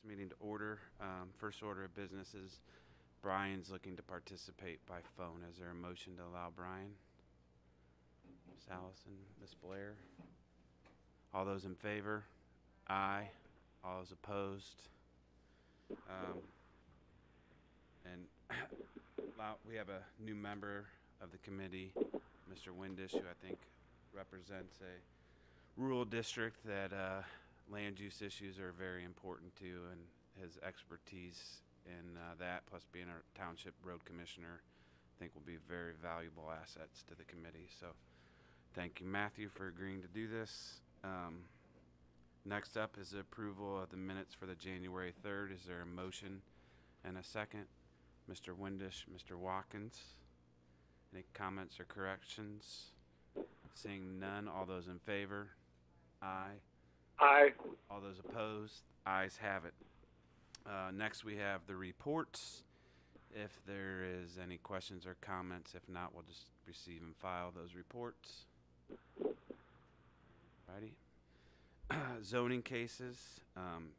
this meeting to order. First order of business is Brian's looking to participate by phone. Is there a motion to allow Brian? Ms. Allison, Ms. Blair? All those in favor? Aye. All those opposed? And we have a new member of the committee, Mr. Windish, who I think represents a rural district that land use issues are very important to, and his expertise in that, plus being a township road commissioner, I think will be very valuable assets to the committee. So thank you, Matthew, for agreeing to do this. Next up is the approval of the minutes for the January 3rd. Is there a motion and a second? Mr. Windish, Mr. Watkins. Any comments or corrections? Seeing none, all those in favor? Aye. Aye. All those opposed? Ayes have it. Next we have the reports. If there is any questions or comments, if not, we'll just receive and file those reports. Righty. Zoning cases.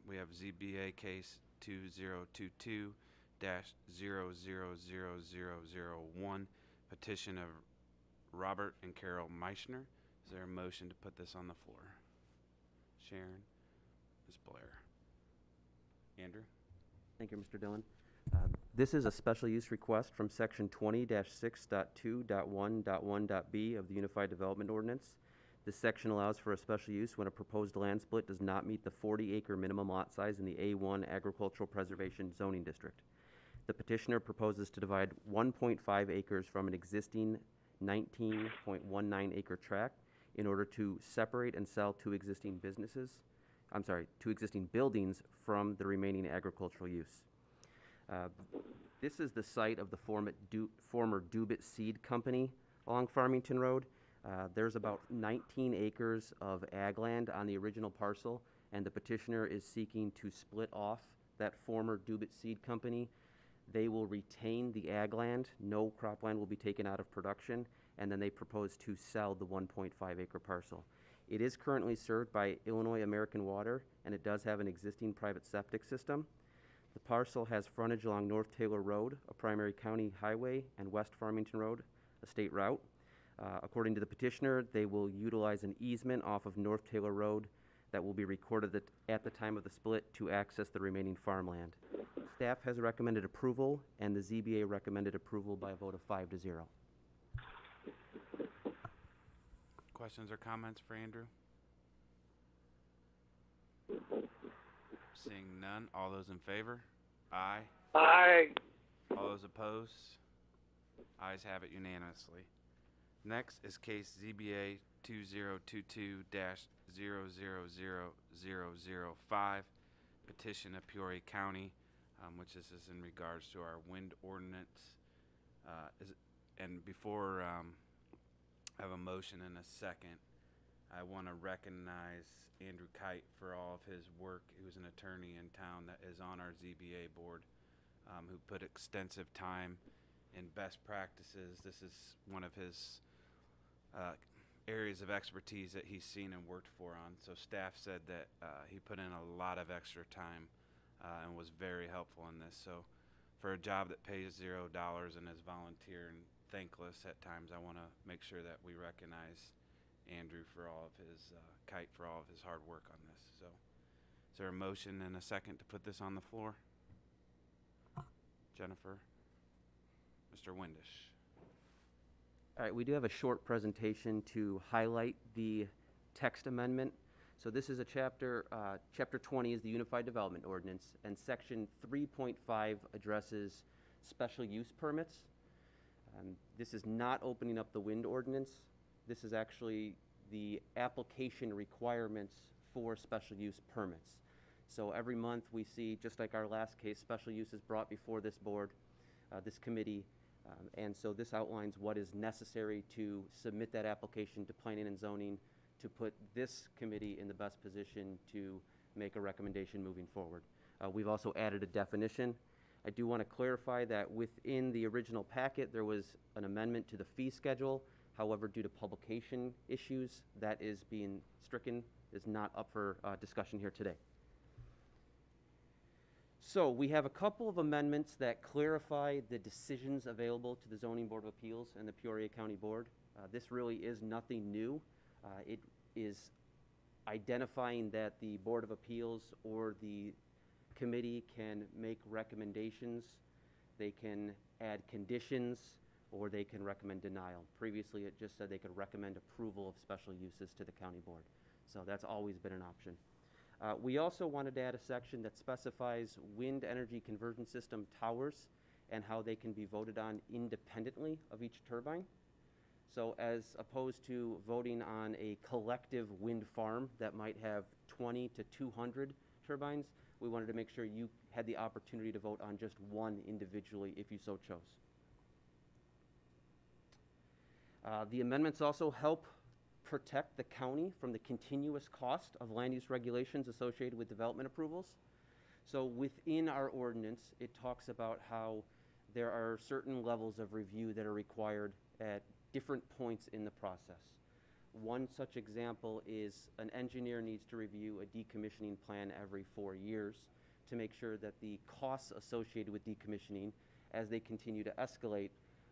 We have ZBA case 2022-000001, petition of Robert and Carol Meichner. Is there a motion to put this on the floor? Sharon, Ms. Blair. Andrew? Thank you, Mr. Dillon. This is a special use request from section 20-6.2.1.1.b of the Unified Development Ordinance. This section allows for a special use when a proposed land split does not meet the 40-acre minimum lot size in the A1 Agricultural Preservation Zoning District. The petitioner proposes to divide 1.5 acres from an existing 19.19 acre tract in order to separate and sell two existing buildings from the remaining agricultural use. This is the site of the former Dubit Seed Company along Farmington Road. There's about 19 acres of ag land on the original parcel, and the petitioner is seeking to split off that former Dubit Seed Company. They will retain the ag land. No cropland will be taken out of production, and then they propose to sell the 1.5 acre parcel. It is currently served by Illinois American Water, and it does have an existing private septic system. The parcel has frontage along North Taylor Road, a primary county highway, and West Farmington Road, a state route. According to the petitioner, they will utilize an easement off of North Taylor Road that will be recorded at the time of the split to access the remaining farmland. Staff has recommended approval, and the ZBA recommended approval by a vote of 5-0. Questions or comments for Andrew? Seeing none, all those in favor? Aye. Aye. All those opposed? Ayes have it unanimously. Next is case ZBA 2022-000005, petition of Peoria County, which is in regards to our wind ordinance. And before I have a motion and a second, I want to recognize Andrew Kite for all of his work. He was an attorney in town that is on our ZBA board, who put extensive time in best practices. This is one of his areas of expertise that he's seen and worked for on. So staff said that he put in a lot of extra time and was very helpful in this. So for a job that pays $0 and is volunteer and thankless at times, I want to make sure that we recognize Andrew for all of his Kite for all of his hard work on this. So is there a motion and a second to put this on the floor? Jennifer? Mr. Windish. All right, we do have a short presentation to highlight the text amendment. So this is a chapter 20 is the Unified Development Ordinance, and section 3.5 addresses special use permits. This is not opening up the wind ordinance. This is actually the application requirements for special use permits. So every month we see, just like our last case, special use is brought before this board, this committee, and so this outlines what is necessary to submit that application to planning and zoning to put this committee in the best position to make a recommendation moving forward. We've also added a definition. I do want to clarify that within the original packet there was an amendment to the fee schedule. However, due to publication issues, that is being stricken, is not up for discussion here today. So we have a couple of amendments that clarify the decisions available to the Zoning Board of Appeals and the Peoria County Board. This really is nothing new. It is identifying that the Board of Appeals or the committee can make recommendations. They can add conditions, or they can recommend denial. Previously, it just said they could recommend approval of special uses to the county board. So that's always been an option. We also wanted to add a section that specifies wind energy conversion system towers and how they can be voted on independently of each turbine. So as opposed to voting on a collective wind farm that might have 20 to 200 turbines, we wanted to make sure you had the opportunity to vote on just one individually if you so chose. The amendments also help protect the county from the continuous cost of land use regulations associated with development approvals. So within our ordinance, it talks about how there are certain levels of review that are required at different points in the process. One such example is an engineer needs to review a decommissioning plan every 4 years to make sure that the costs associated with decommissioning, as they continue to escalate,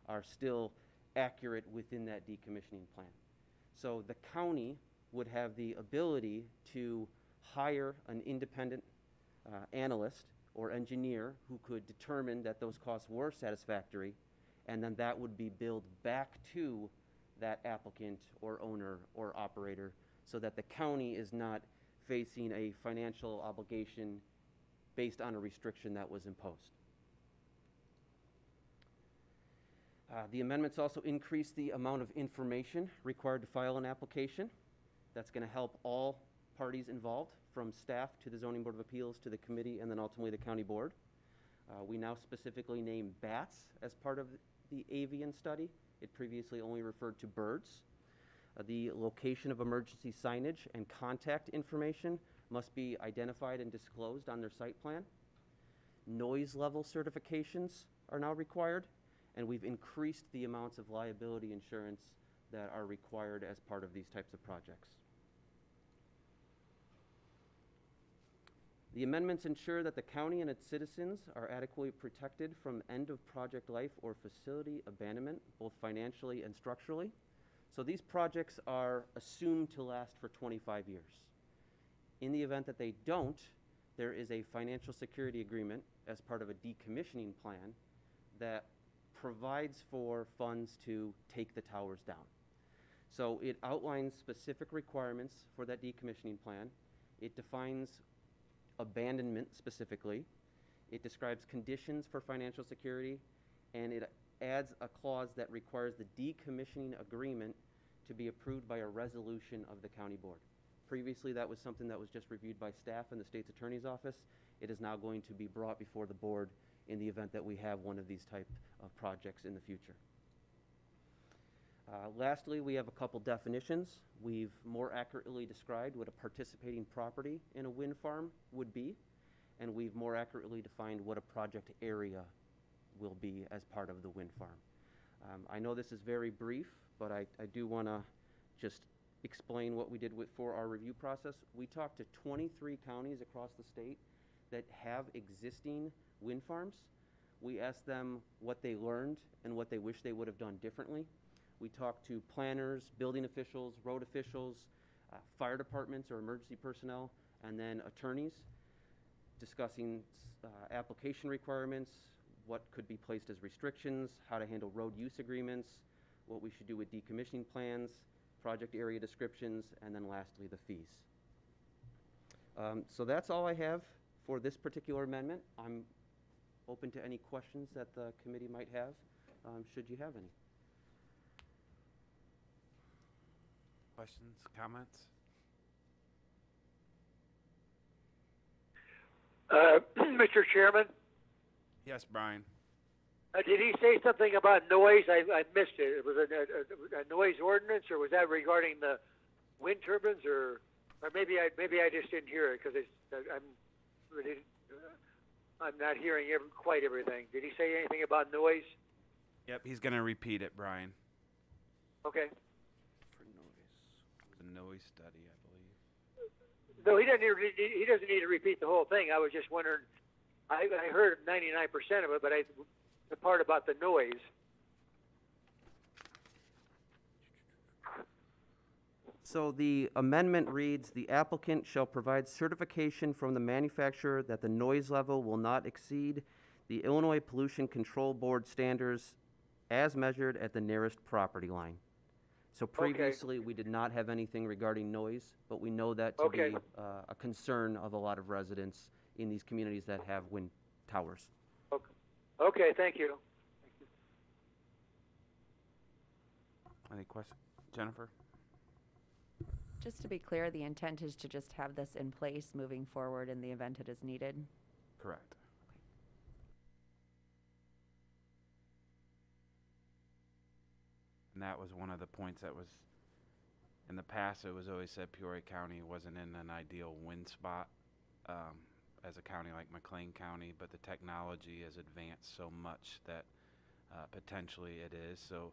are still accurate within that decommissioning plan. So the county would have the ability to hire an independent analyst or engineer who could determine that those costs were satisfactory, and then that would be billed back to that applicant or owner or operator, so that the county is not facing a financial obligation based on a restriction that was imposed. The amendments also increase the amount of information required to file an application. That's going to help all parties involved, from staff to the Zoning Board of Appeals to the committee and then ultimately the county board. We now specifically name bats as part of the avian study. It previously only referred to birds. The location of emergency signage and contact information must be identified and disclosed on their site plan. Noise level certifications are now required, and we've increased the amounts of liability insurance that are required as part of these types of projects. The amendments ensure that the county and its citizens are adequately protected from end of project life or facility abandonment, both financially and structurally. So these projects are assumed to last for 25 years. In the event that they don't, there is a financial security agreement as part of a decommissioning plan that provides for funds to take the towers down. So it outlines specific requirements for that decommissioning plan. It defines abandonment specifically. It describes conditions for financial security, and it adds a clause that requires the decommissioning agreement to be approved by a resolution of the county board. Previously, that was something that was just reviewed by staff in the state's attorney's office. It is now going to be brought before the board in the event that we have one of these type of projects in the future. Lastly, we have a couple definitions. We've more accurately described what a participating property in a wind farm would be, and we've more accurately defined what a project area will be as part of the wind farm. I know this is very brief, but I do want to just explain what we did for our review process. We talked to 23 counties across the state that have existing wind farms. We asked them what they learned and what they wish they would have done differently. We talked to planners, building officials, road officials, fire departments or emergency personnel, and then attorneys, discussing application requirements, what could be placed as restrictions, how to handle road use agreements, what we should do with decommissioning plans, project area descriptions, and then lastly, the fees. So that's all I have for this particular amendment. I'm open to any questions that the committee might have, should you have any. Questions, comments? Mr. Chairman, Yes, Brian. did he say something about noise? I missed it. It was a noise ordinance, or was that regarding the wind turbines, or maybe I just didn't hear it because I'm not hearing quite everything. Did he say anything about noise? Yep, he's going to repeat it, Brian. Okay. For noise. The noise study, I believe. No, he doesn't need to repeat the whole thing. I was just wondering I heard 99% of it, but the part about the noise. So the amendment reads, the applicant shall provide certification from the manufacturer that the noise level will not exceed the Illinois Pollution Control Board standards as measured at the nearest property line. So previously, we did not have anything regarding noise, but we know that to Okay. be a concern of a lot of residents in these communities that have wind towers. Okay, thank you. Any questions? Jennifer? Just to be clear, the intent is to just have this in place moving forward in the event it is needed? Correct. And that was one of the points that was, in the past, it was always said Peoria County wasn't in an ideal wind spot as a county like McLean County, but the technology has advanced so much that potentially it is. So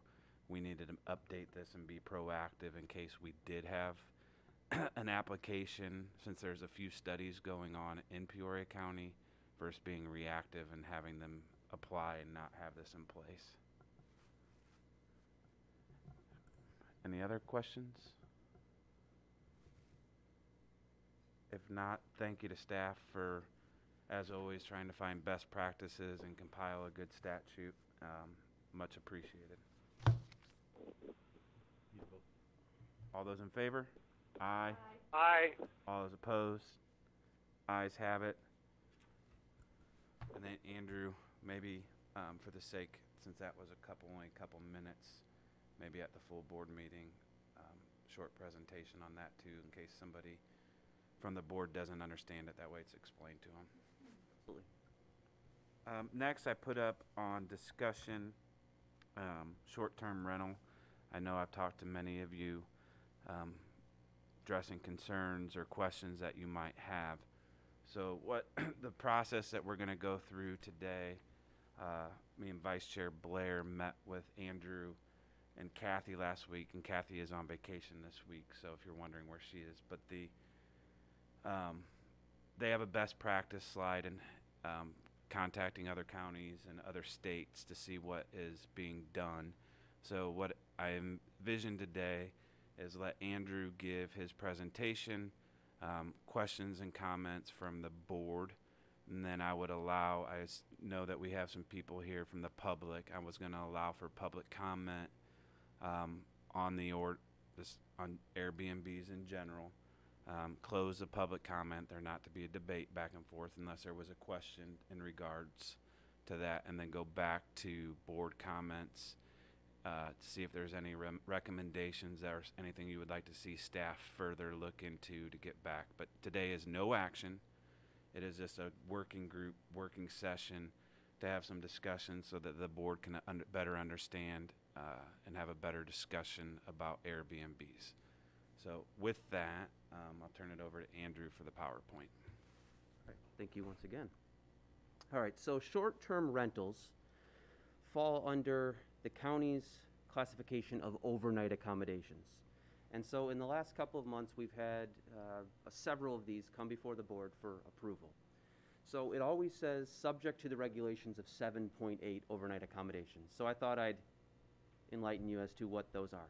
we needed to update this and be proactive in case we did have an application, since there's a few studies going on in Peoria County versus being reactive and having them apply and not have this in place. Any other questions? If not, thank you to staff for, as always, trying to find best practices and compile a good statute. Much appreciated. All those in favor? Aye. Aye. All those opposed? Ayes have it. And then Andrew, maybe for the sake, since that was only a couple minutes, maybe at the full board meeting, short presentation on that too, in case somebody from the board doesn't understand it. That way it's explained to them. Absolutely. Next, I put up on discussion short-term rental. I know I've talked to many of you addressing concerns or questions that you might have. So what the process that we're going to go through today, me and Vice Chair Blair met with Andrew and Kathy last week, and Kathy is on vacation this week, so if you're wondering where she is. But they have a best practice slide and contacting other counties and other states to see what is being done. So what I envision today is let Andrew give his presentation, questions and comments from the board, and then I would allow, know that we have some people here from the public. I was going to allow for public comment on on Airbnbs in general. Close the public comment. There not to be a debate back and forth unless there was a question in regards to that, and then go back to board comments to see if there's any recommendations or anything you would like to see staff further look into to get back. But today is no action. It is just a working group, working session to have some discussion so that the board can better understand and have a better discussion about Airbnbs. So with that, I'll turn it over to Andrew for the PowerPoint. All right, thank you once again. All right, so short-term rentals fall under the county's classification of overnight accommodations. And so in the last couple of months, we've had several of these come before the board for approval. So it always says subject to the regulations of 7.8 overnight accommodations. So I thought I'd enlighten you as to what those are.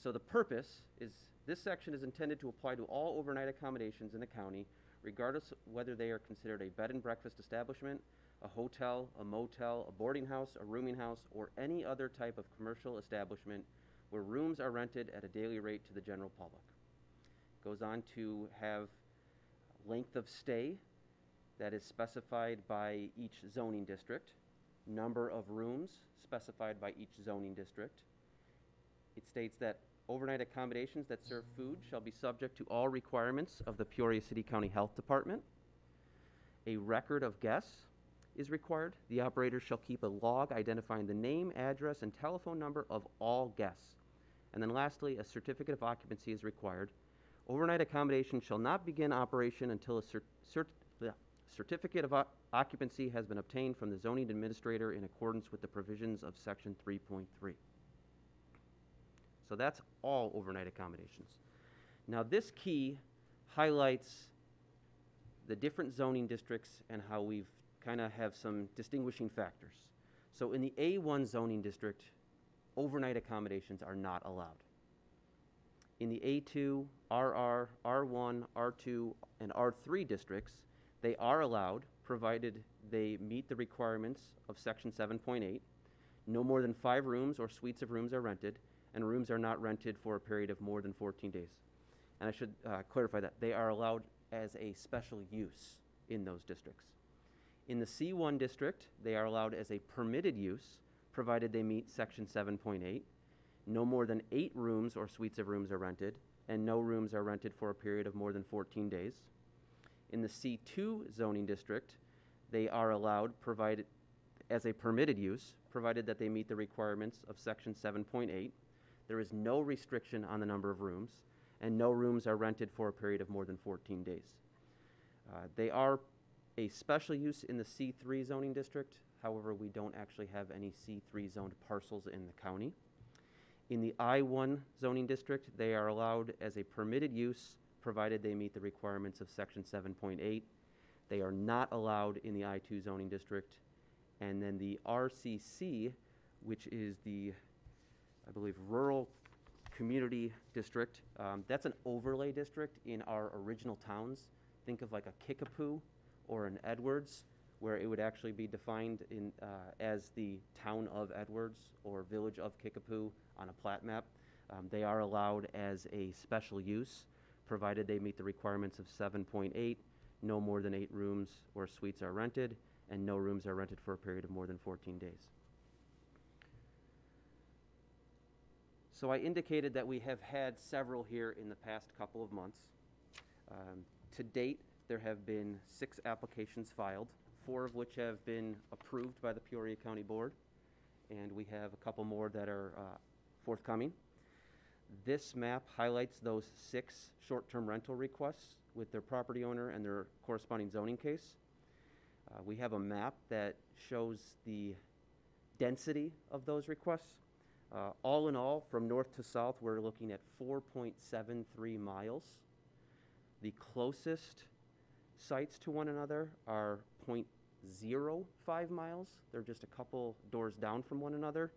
So the purpose is this section is intended to apply to all overnight accommodations in the county, regardless of whether they are considered a bed and breakfast establishment, a hotel, a motel, a boarding house, a rooming house, or any other type of commercial establishment where rooms are rented at a daily rate to the general public. Goes on to have length of stay that is specified by each zoning district, number of rooms specified by each zoning district. It states that overnight accommodations that serve food shall be subject to all requirements of the Peoria City County Health Department. A record of guests is required. The operator shall keep a log identifying the name, address, and telephone number of all guests. And then lastly, a certificate of occupancy is required. Overnight accommodation shall not begin operation until a certificate of occupancy has been obtained from the zoning administrator in accordance with the provisions of section 3.3. So that's all overnight accommodations. Now this key highlights the different zoning districts and how we've kind of have some distinguishing factors. So in the A1 zoning district, overnight accommodations are not allowed. In the A2, RR, R1, R2, and R3 districts, they are allowed, provided they meet the requirements of Section 7.8. No more than 5 rooms or suites of rooms are rented, and rooms are not rented for a period of more than 14 days. And I should clarify that. They are allowed as a special use in those districts. In the C1 district, they are allowed as a permitted use, provided they meet Section 7.8. No more than 8 rooms or suites of rooms are rented, and no rooms are rented for a period of more than 14 days. In the C2 zoning district, they are allowed provided as a permitted use, provided that they meet the requirements of Section 7.8. There is no restriction on the number of rooms, and no rooms are rented for a period of more than 14 days. They are a special use in the C3 zoning district. However, we don't actually have any C3 zoned parcels in the county. In the I1 zoning district, they are allowed as a permitted use, provided they meet the requirements of Section 7.8. They are not allowed in the I2 zoning district. And then the RCC, which is the, I believe, Rural Community District, that's an overlay district in our original towns. Think of like a Kickapoo or an Edwards, where it would actually be defined in, as the town of Edwards or village of Kickapoo on a plat map. They are allowed as a special use, provided they meet the requirements of 7.8. No more than 8 rooms or suites are rented, and no rooms are rented for a period of more than 14 days. So I indicated that we have had several here in the past couple of months. To date, there have been 6 applications filed, 4 of which have been approved by the Peoria County Board, and we have a couple more that are forthcoming. This map highlights those 6 short-term rental requests with their property owner and their corresponding zoning case. We have a map that shows the density of those requests. All in all, from north to south, we're looking at 4.73 miles. The closest sites to one another are 0.05 miles. They're just a couple doors down from one another.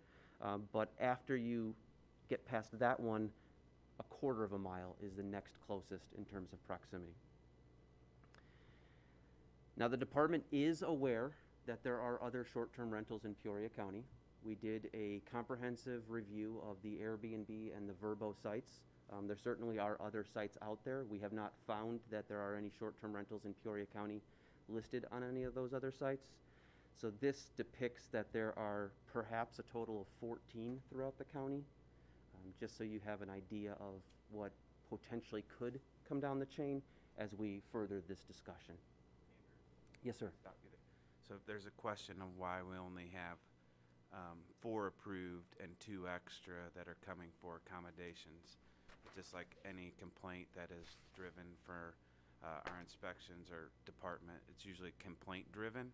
But after you get past that one, a quarter of a mile is the next closest in terms of proximity. Now, the department is aware that there are other short-term rentals in Peoria County. We did a comprehensive review of the Airbnb and the Vrbo sites. There certainly are other sites out there. We have not found that there are any short-term rentals in Peoria County listed on any of those other sites. So this depicts that there are perhaps a total of 14 throughout the county, just so you have an idea of what potentially could come down the chain as we further this discussion. Yes, sir. Stop you there. So if there's a question of why we only have 4 approved and 2 extra that are coming for accommodations, just like any complaint that is driven for our inspections or department, it's usually complaint driven.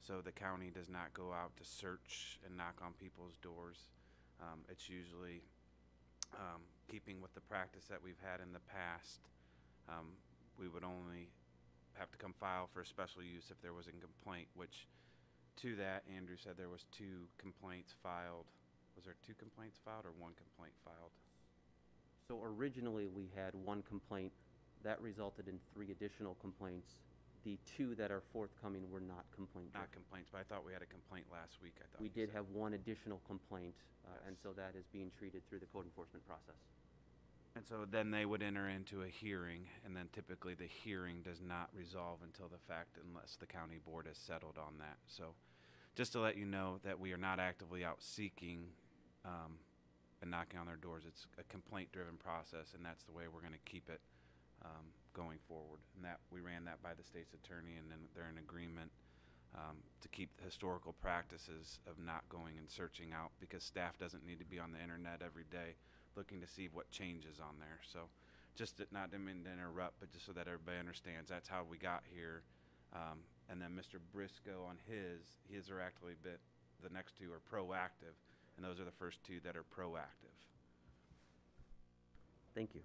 So the county does not go out to search and knock on people's doors. It's usually keeping with the practice that we've had in the past. We would only have to come file for a special use if there was a complaint, which to that, Andrew said there was 2 complaints filed. Was there 2 complaints filed or 1 complaint filed? So originally we had 1 complaint. That resulted in 3 additional complaints. The 2 that are forthcoming were not complaint driven. Not complaints, but I thought we had a complaint last week. I thought We you did said. have 1 additional complaint, and Yes. so that is being treated through the code enforcement process. And so then they would enter into a hearing, and then typically the hearing does not resolve until the fact unless the county board has settled on that. So just to let you know that we are not actively out seeking and knocking on their doors. It's a complaint-driven process, and that's the way we're going to keep it going forward. And that we ran that by the state's attorney, and then they're in agreement to keep the historical practices of not going and searching out, because staff doesn't need to be on the internet every day looking to see what changes on there. So just to, not to mean to interrupt, but just so that everybody understands, that's how we got here. And then Mr. Briscoe on his are actually the next 2 are proactive, and those are the first 2 that are proactive. Thank you.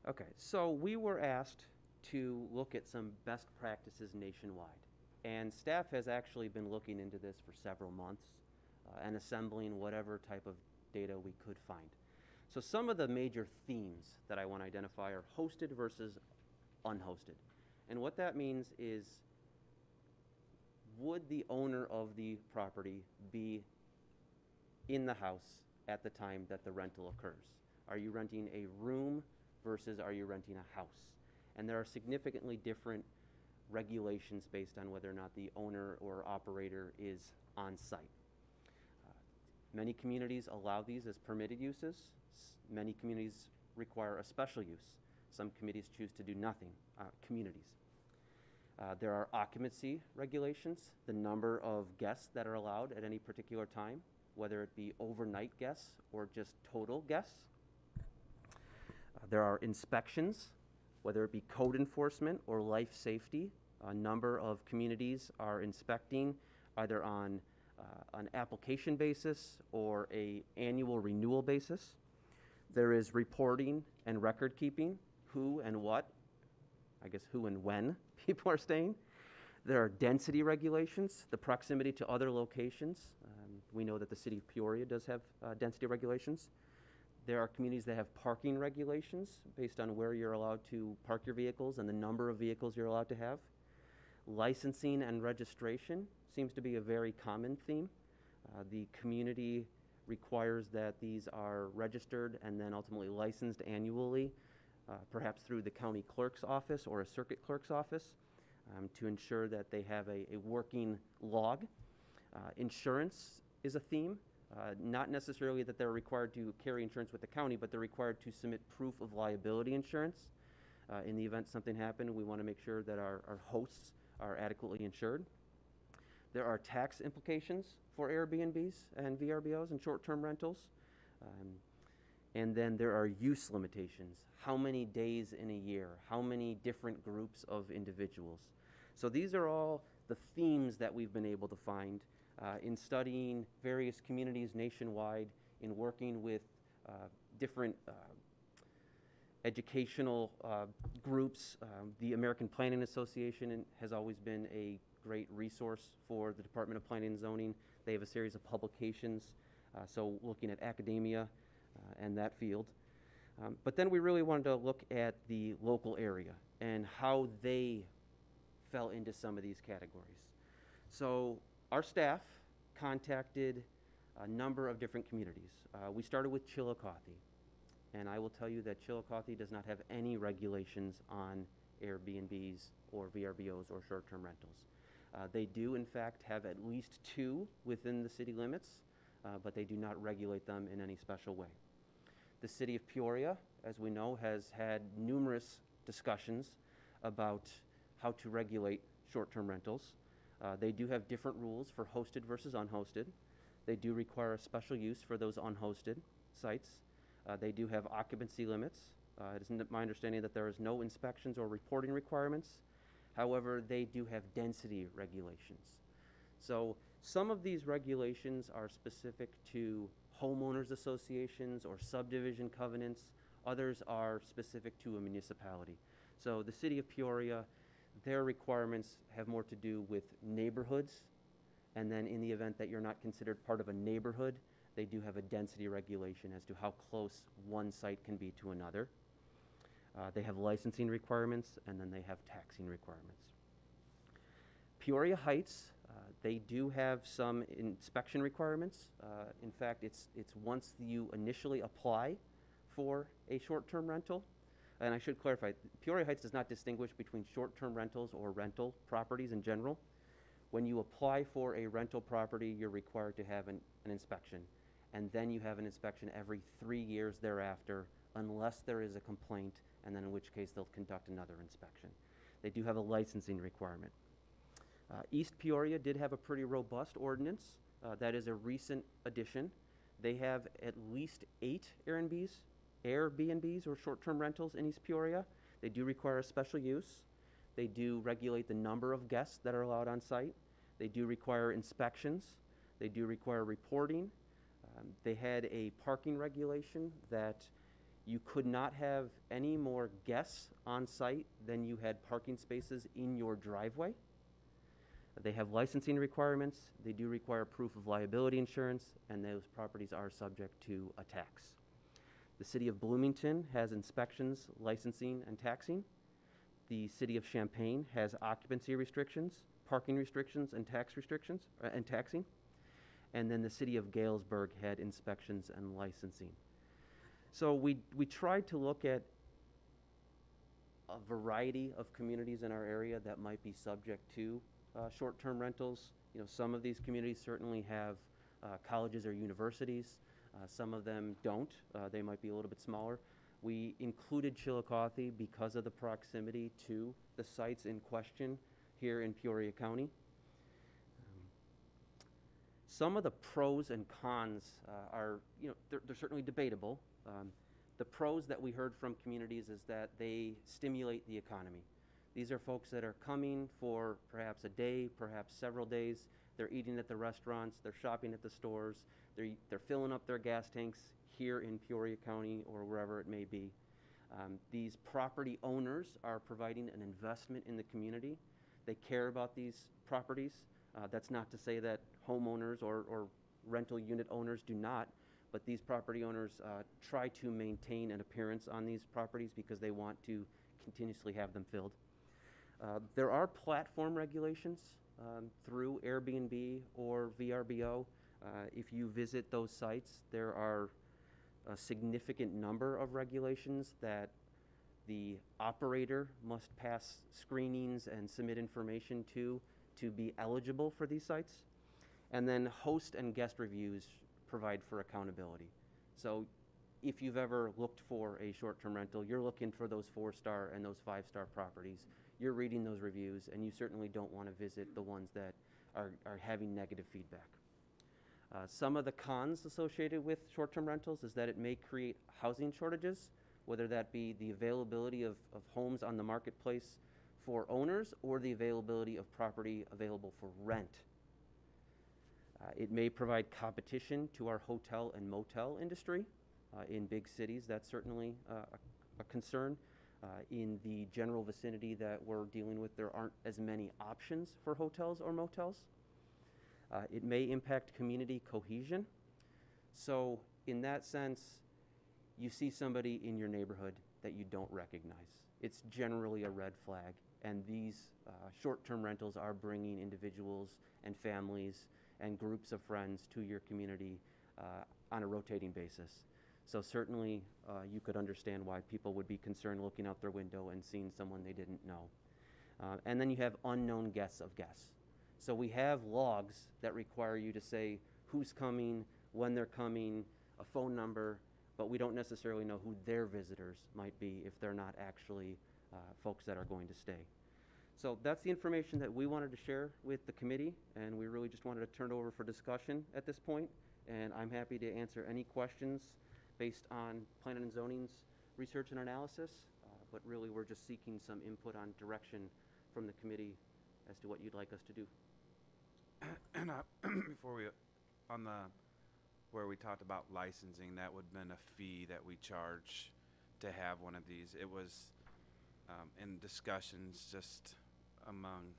Okay, so we were asked to look at some best practices nationwide. And staff has actually been looking into this for several months and assembling whatever type of data we could find. So some of the major themes that I want to identify are hosted versus unhosted. And what that means is, would the owner of the property be in the house at the time that the rental occurs? Are you renting a room versus are you renting a house? And there are significantly different regulations based on whether or not the owner or operator is on site. Many communities allow these as permitted uses. Many communities require a special use. Some communities choose to do nothing, communities. There are occupancy regulations, the number of guests that are allowed at any particular time, whether it be overnight guests or just total guests. There are inspections, whether it be code enforcement or life safety. A number of communities are inspecting either on an application basis or a annual renewal basis. There is reporting and record keeping, who and what, I guess who and when people are staying. There are density regulations, the proximity to other locations. We know that the city of Peoria does have density regulations. There are communities that have parking regulations based on where you're allowed to park your vehicles and the number of vehicles you're allowed to have. Licensing and registration seems to be a very common theme. The community requires that these are registered and then ultimately licensed annually, perhaps through the county clerk's office or a circuit clerk's office, to ensure that they have a working log. Insurance is a theme. Not necessarily that they're required to carry insurance with the county, but they're required to submit proof of liability insurance. In the event something happened, we want to make sure that our hosts are adequately insured. There are tax implications for Airbnbs and VRBOs and short-term rentals. And then there are use limitations. How many days in a year? How many different groups of individuals? So these are all the themes that we've been able to find in studying various communities nationwide, in working with different educational groups. The American Planning Association has always been a great resource for the Department of Planning and Zoning. They have a series of publications, so looking at academia and that field. But then we really wanted to look at the local area and how they fell into some of these categories. So our staff contacted a number of different communities. We started with Chillicothe, and I will tell you that Chillicothe does not have any regulations on Airbnbs or VRBOs or short-term rentals. They do, in fact, have at least 2 within the city limits, but they do not regulate them in any special way. The city of Peoria, as we know, has had numerous discussions about how to regulate short-term rentals. They do have different rules for hosted versus unhosted. They do require a special use for those unhosted sites. They do have occupancy limits. It is my understanding that there is no inspections or reporting requirements. However, they do have density regulations. So some of these regulations are specific to homeowners associations or subdivision covenants. Others are specific to a municipality. So the city of Peoria, their requirements have more to do with neighborhoods. And then in the event that you're not considered part of a neighborhood, they do have a density regulation as to how close one site can be to another. They have licensing requirements, and then they have taxing requirements. Peoria Heights, they do have some inspection requirements. In fact, it's once you initially apply for a short-term rental, and I should clarify, Peoria Heights does not distinguish between short-term rentals or rental properties in general. When you apply for a rental property, you're required to have an inspection, and then you have an inspection every 3 years thereafter, unless there is a complaint, and then in which case they'll conduct another inspection. They do have a licensing requirement. East Peoria did have a pretty robust ordinance. That is a recent addition. They have at least 8 Airbnbs or short-term rentals in East Peoria. They do require a special use. They do regulate the number of guests that are allowed on site. They do require inspections. They do require reporting. They had a parking regulation that you could not have any more guests on site than you had parking spaces in your driveway. They have licensing requirements, they do require proof of liability insurance, and those properties are subject to a tax. The City of Bloomington has inspections, licensing, and taxing. The City of Champaign has occupancy restrictions, parking restrictions, and tax restrictions, and taxing. And then the City of Galesburg had inspections and licensing. So we tried to look at a variety of communities in our area that might be subject to short-term rentals. You know, some of these communities certainly have colleges or universities. Some of them don't. They might be a little bit smaller. We included Chillicothe because of the proximity to the sites in question here in Peoria County. Some of the pros and cons are, you know, they're certainly debatable. The pros that we heard from communities is that they stimulate the economy. These are folks that are coming for perhaps a day, perhaps several days. They're eating at the restaurants, they're shopping at the stores, they're filling up their gas tanks here in Peoria County or wherever it may be. These property owners are providing an investment in the community. They care about these properties. That's not to say that homeowners or rental unit owners do not, but these property owners try to maintain an appearance on these properties because they want to continuously have them filled. There are platform regulations through Airbnb or VRBO. If you visit those sites, there are a significant number of regulations that the operator must pass screenings and submit information to be eligible for these sites. And then host and guest reviews provide for accountability. So if you've ever looked for a short-term rental, you're looking for those 4-star and those 5-star properties. You're reading those reviews, and you certainly don't want to visit the ones that are having negative feedback. Some of the cons associated with short-term rentals is that it may create housing shortages, whether that be the availability of homes on the marketplace for owners or the availability of property available for rent. It may provide competition to our hotel and motel industry. In big cities, that's certainly a concern. In the general vicinity that we're dealing with, there aren't as many options for hotels or motels. It may impact community cohesion. So in that sense, you see somebody in your neighborhood that you don't recognize. It's generally a red flag, and these short-term rentals are bringing individuals and families and groups of friends to your community on a rotating basis. So certainly you could understand why people would be concerned looking out their window and seeing someone they didn't know. And then you have unknown guests of guests. So we have logs that require you to say who's coming, when they're coming, a phone number, but we don't necessarily know who their visitors might be if they're not actually folks that are going to stay. So that's the information that we wanted to share with the committee, and we really just wanted to turn it over for discussion at this point. And I'm happy to answer any questions based on Planning and Zoning's research and analysis, but really we're just seeking some input on direction from the committee as to what you'd like us to do. And before we, on the, where we talked about licensing, that would have been a fee that we charge to have one of these. It was in discussions just among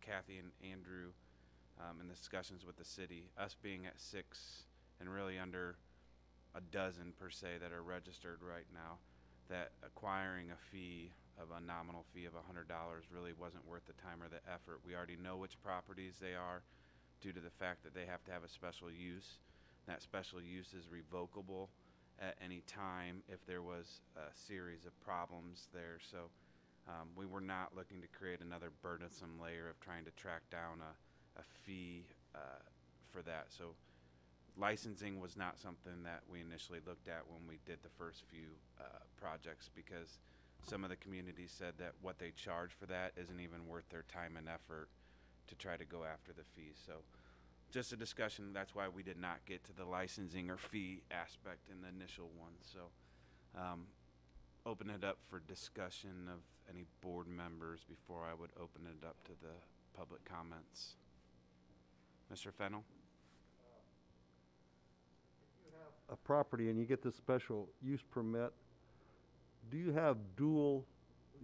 Kathy and Andrew in discussions with the city, us being at 6 and really under a dozen per se that are registered right now, that acquiring a fee of a nominal fee of $100 really wasn't worth the time or the effort. We already know which properties they are due to the fact that they have to have a special use. That special use is revocable at any time if there was a series of problems there. So we were not looking to create another burdensome layer of trying to track down a fee for that. So licensing was not something that we initially looked at when we did the first few projects, because some of the communities said that what they charge for that isn't even worth their time and effort to try to go after the fees. So just a discussion. That's why we did not get to the licensing or fee aspect in the initial one. So open it up for discussion of any board members before I would open it up to the public comments. Mr. Fennell? A property and you get this special use permit, do you have dual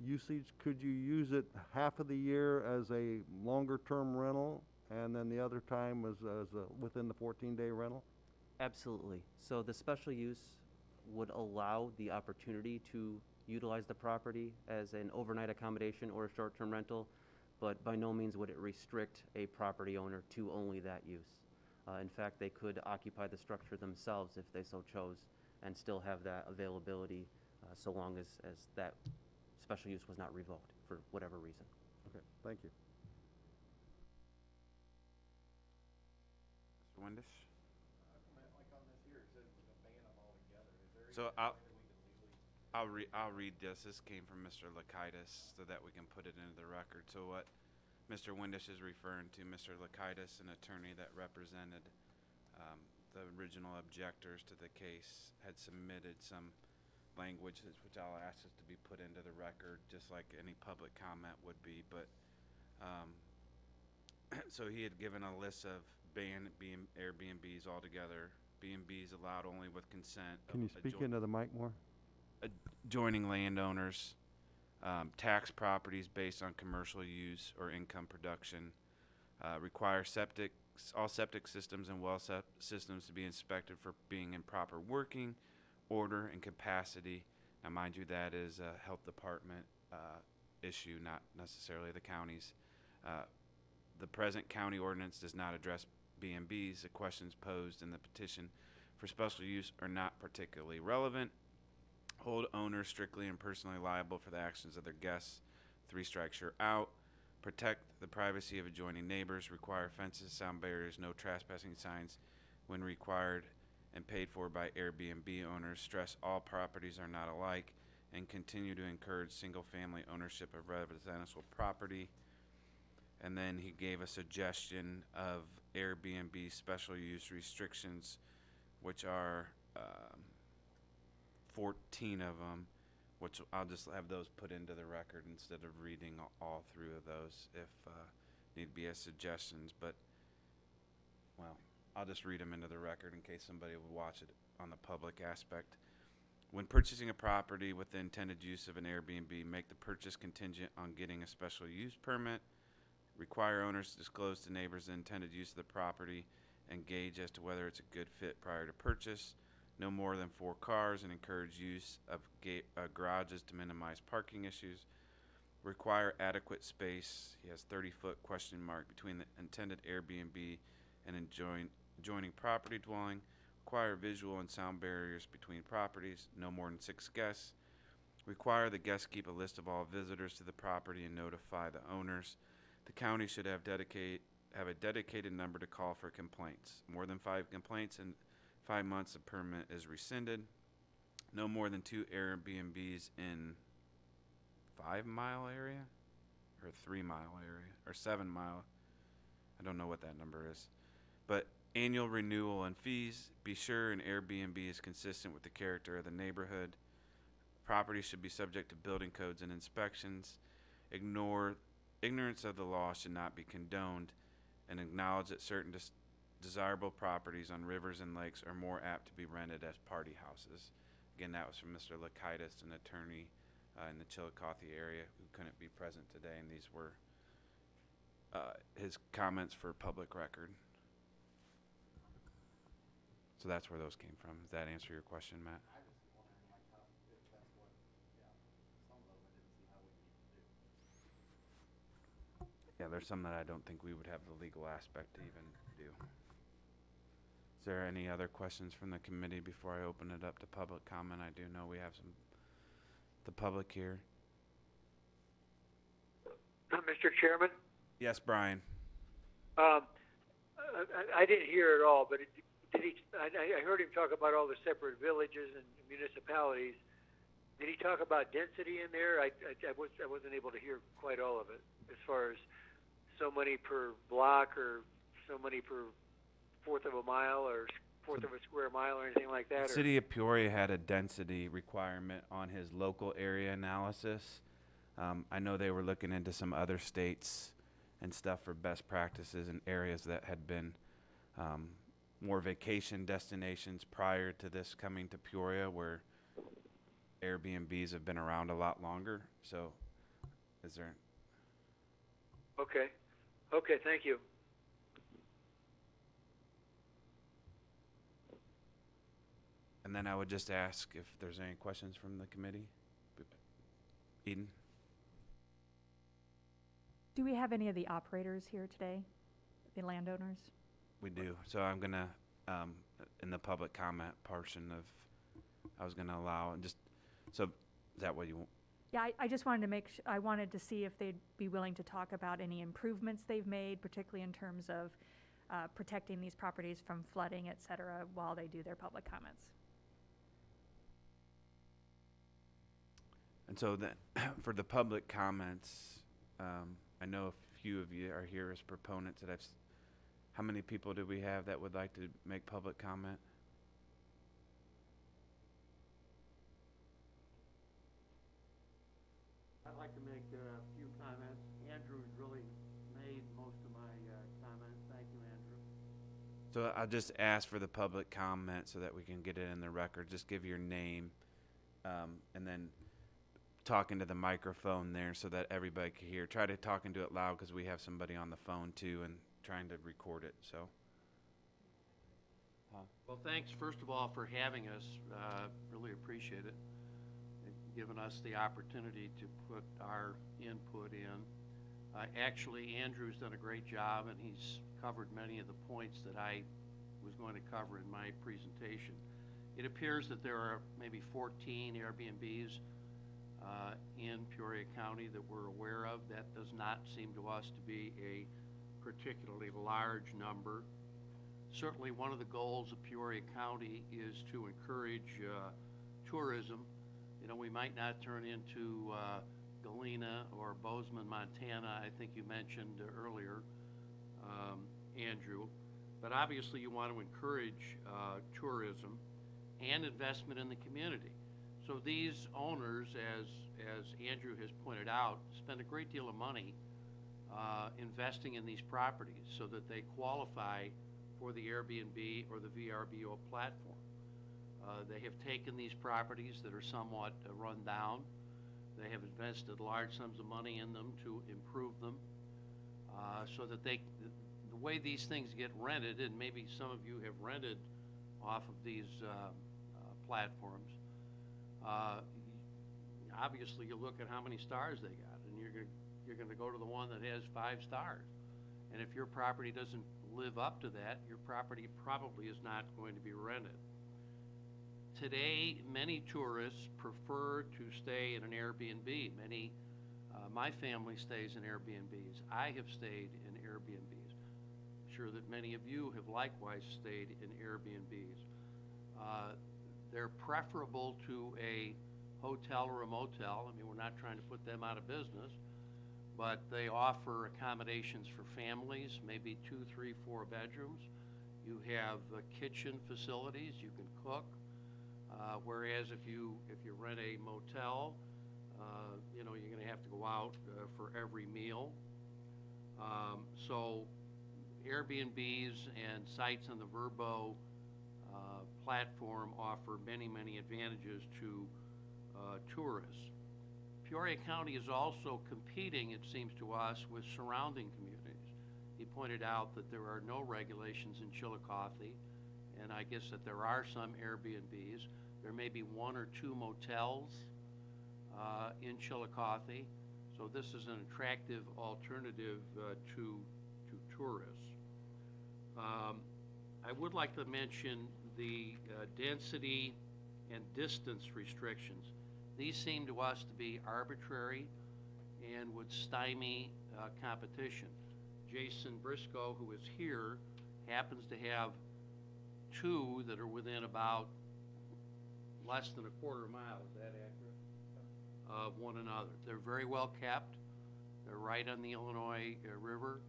usage, could you use it half of the year as a longer-term rental, and then the other time within the 14-day rental? Absolutely. So the special use would allow the opportunity to utilize the property as an overnight accommodation or a short-term rental, but by no means would it restrict a property owner to only that use. In fact, they could occupy the structure themselves if they so chose and still have that availability so long as that special use was not revoked for whatever reason. Okay, thank you. Mr. Windisch? So I'll read this. This came from Mr. Lakaitis so that we can put it into the record. So what Mr. Windisch is referring to, Mr. Lakaitis, an attorney that represented the original objectors to the case, had submitted some language which I'll ask us to be put into the record, just like any public comment would be. But so he had given a list of banned Airbnbs altogether. B&Bs allowed only with consent. Can you speak into the mic more? Adjoining landowners, tax properties based on commercial use or income production, require all septic systems and well systems to be inspected for being in proper working order and capacity. Now, mind you, that is a health department issue, not necessarily the county's. The present county ordinance does not address B&Bs. The questions posed in the petition for special use are not particularly relevant. Hold owners strictly and personally liable for the actions of their guests. 3 strikes, you're out. Protect the privacy of adjoining neighbors. Require fences, sound barriers, no trespassing signs when required and paid for by Airbnb owners. Stress all properties are not alike and continue to encourage single-family ownership of residential property. And then he gave a suggestion of Airbnb special use restrictions, which are 14 of them, which I'll just have those put into the record instead of reading all through of those if need be as suggestions. But, well, I'll just read them into the record in case somebody would watch it on the public aspect. When purchasing a property with the intended use of an Airbnb, make the purchase contingent on getting a special use permit. Require owners to disclose to neighbors the intended use of the property and gauge as to whether it's a good fit prior to purchase. No more than 4 cars and encourage use of garages to minimize parking issues. Require adequate space. He has 30-foot question mark between the intended Airbnb and adjoining property dwelling. Require visual and sound barriers between properties. No more than 6 guests. Require the guests keep a list of all visitors to the property and notify the owners. The county should have a dedicated number to call for complaints. More than 5 complaints in 5 months, the permit is rescinded. No more than 2 Airbnbs in 5-mile area or 3-mile area or 7-mile. I don't know what that number is. But annual renewal and fees. Be sure an Airbnb is consistent with the character of the neighborhood. Property should be subject to building codes and inspections. Ignorance of the law should not be condoned, and acknowledge that certain desirable properties on rivers and lakes are more apt to be rented as party houses. Again, that was from Mr. Lakaitis, an attorney in the Chillicothe area who couldn't be present today, and these were his comments for public record. So that's where those came from. Does that answer your question, Matt? Yeah, there's some that I don't think we would have the legal aspect to even do. Is there any other questions from the committee before I open it up to public comment? I do know we have the public here. Mr. Chairman? Yes, Brian. I didn't hear it all, but I heard him talk about all the separate villages and municipalities. Did he talk about density in there? I wasn't able to hear quite all of it, as far as so many per block or so many per fourth of a mile or fourth of a square mile or anything like that. The city of Peoria had a density requirement on his local area analysis. I know they were looking into some other states and stuff for best practices in areas that had been more vacation destinations prior to this coming to Peoria, where Airbnbs have been around a lot longer. So Is there? Okay. Okay, thank you. And then I would just ask if there's any questions from the committee. Eden? Do we have any of the operators here today, the landowners? We do. So I'm gonna, in the public comment portion of, I was gonna allow, and just, so, is that what you, Yeah, I just wanted to I wanted to see if they'd be willing to talk about any improvements they've made, particularly in terms of protecting these properties from flooding, et cetera, while they do their public comments. and so that, for the public comments, I know a few of you are here as proponents that how many people do we have that would like to make public comment? I'd like to make a few comments. Andrew's really made most of my comments. Thank you, Andrew. So I'll just ask for the public comment so that we can get it in the record. Just give your name, and then talk into the microphone there so that everybody can hear. Try to talk into it loud because we have somebody on the phone too and trying to record it, so. Well, thanks, first of all, for having us. Really appreciate it. And giving us the opportunity to put our input in. Actually, Andrew's done a great job, and he's covered many of the points that I was going to cover in my presentation. It appears that there are maybe 14 Airbnbs in Peoria County that we're aware of. That does not seem to us to be a particularly large number. Certainly one of the goals of Peoria County is to encourage tourism. You know, we might not turn into Galena or Bozeman, Montana, I think you mentioned earlier, Andrew. But obviously you want to encourage tourism and investment in the community. So these owners, as Andrew has pointed out, spend a great deal of money investing in these properties so that they qualify for the Airbnb or the VRBO platform. They have taken these properties that are somewhat run down. They have invested large sums of money in them to improve them so that the way these things get rented, and maybe some of you have rented off of these platforms, obviously you look at how many stars they got, and you're going to go to the one that has 5 stars. And if your property doesn't live up to that, your property probably is not going to be rented. Today, many tourists prefer to stay in an Airbnb. My family stays in Airbnbs. I have stayed in Airbnbs. I'm sure that many of you have likewise stayed in Airbnbs. They're preferable to a hotel or a motel. I mean, we're not trying to put them out of business, but they offer accommodations for families, maybe 2, 3, 4 bedrooms. You have kitchen facilities, you can cook. Whereas if you rent a motel, you know, you're gonna have to go out for every meal. So Airbnbs and sites on the Vrbo platform offer many, many advantages to tourists. Peoria County is also competing, it seems to us, with surrounding communities. He pointed out that there are no regulations in Chillicothe, and I guess that there are some Airbnbs. There may be 1 or 2 motels in Chillicothe, so this is an attractive alternative to tourists. I would like to mention the density and distance restrictions. These seem to us to be arbitrary and would stymie competition. Jason Briscoe, who is here, happens to have 2 that are within about less than a quarter mile, is that accurate? Of one another. They're very well kept. They're right on the Illinois River.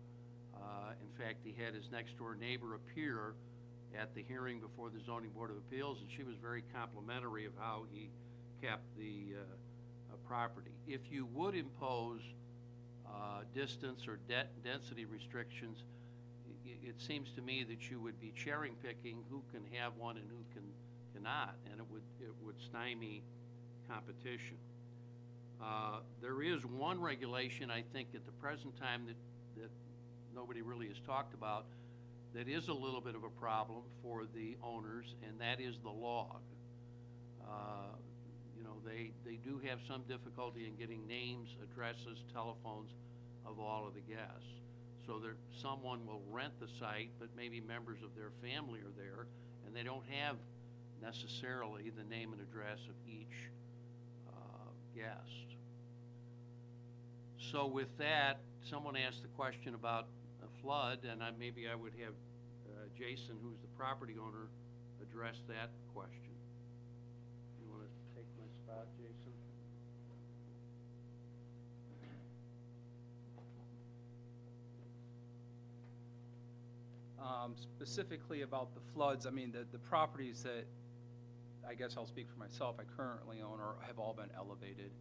In fact, he had his next door neighbor appear at the hearing before the Zoning Board of Appeals, and she was very complimentary of how he kept the property. If you would impose distance or density restrictions, it seems to me that you would be cherry picking who can have one and who cannot, and it would stymie competition. There is one regulation, I think, at the present time that nobody really has talked about, that is a little bit of a problem for the owners, and that is the log. You know, they do have some difficulty in getting names, addresses, telephones of all of the guests. So someone will rent the site, but maybe members of their family are there, and they don't have necessarily the name and address of each guest. So with that, someone asked the question about a flood, and maybe I would have Jason, who's the property owner, address that question. You want to take my spot, Jason? Specifically about the floods, I mean, the properties that, I guess I'll speak for myself, I currently own have all been elevated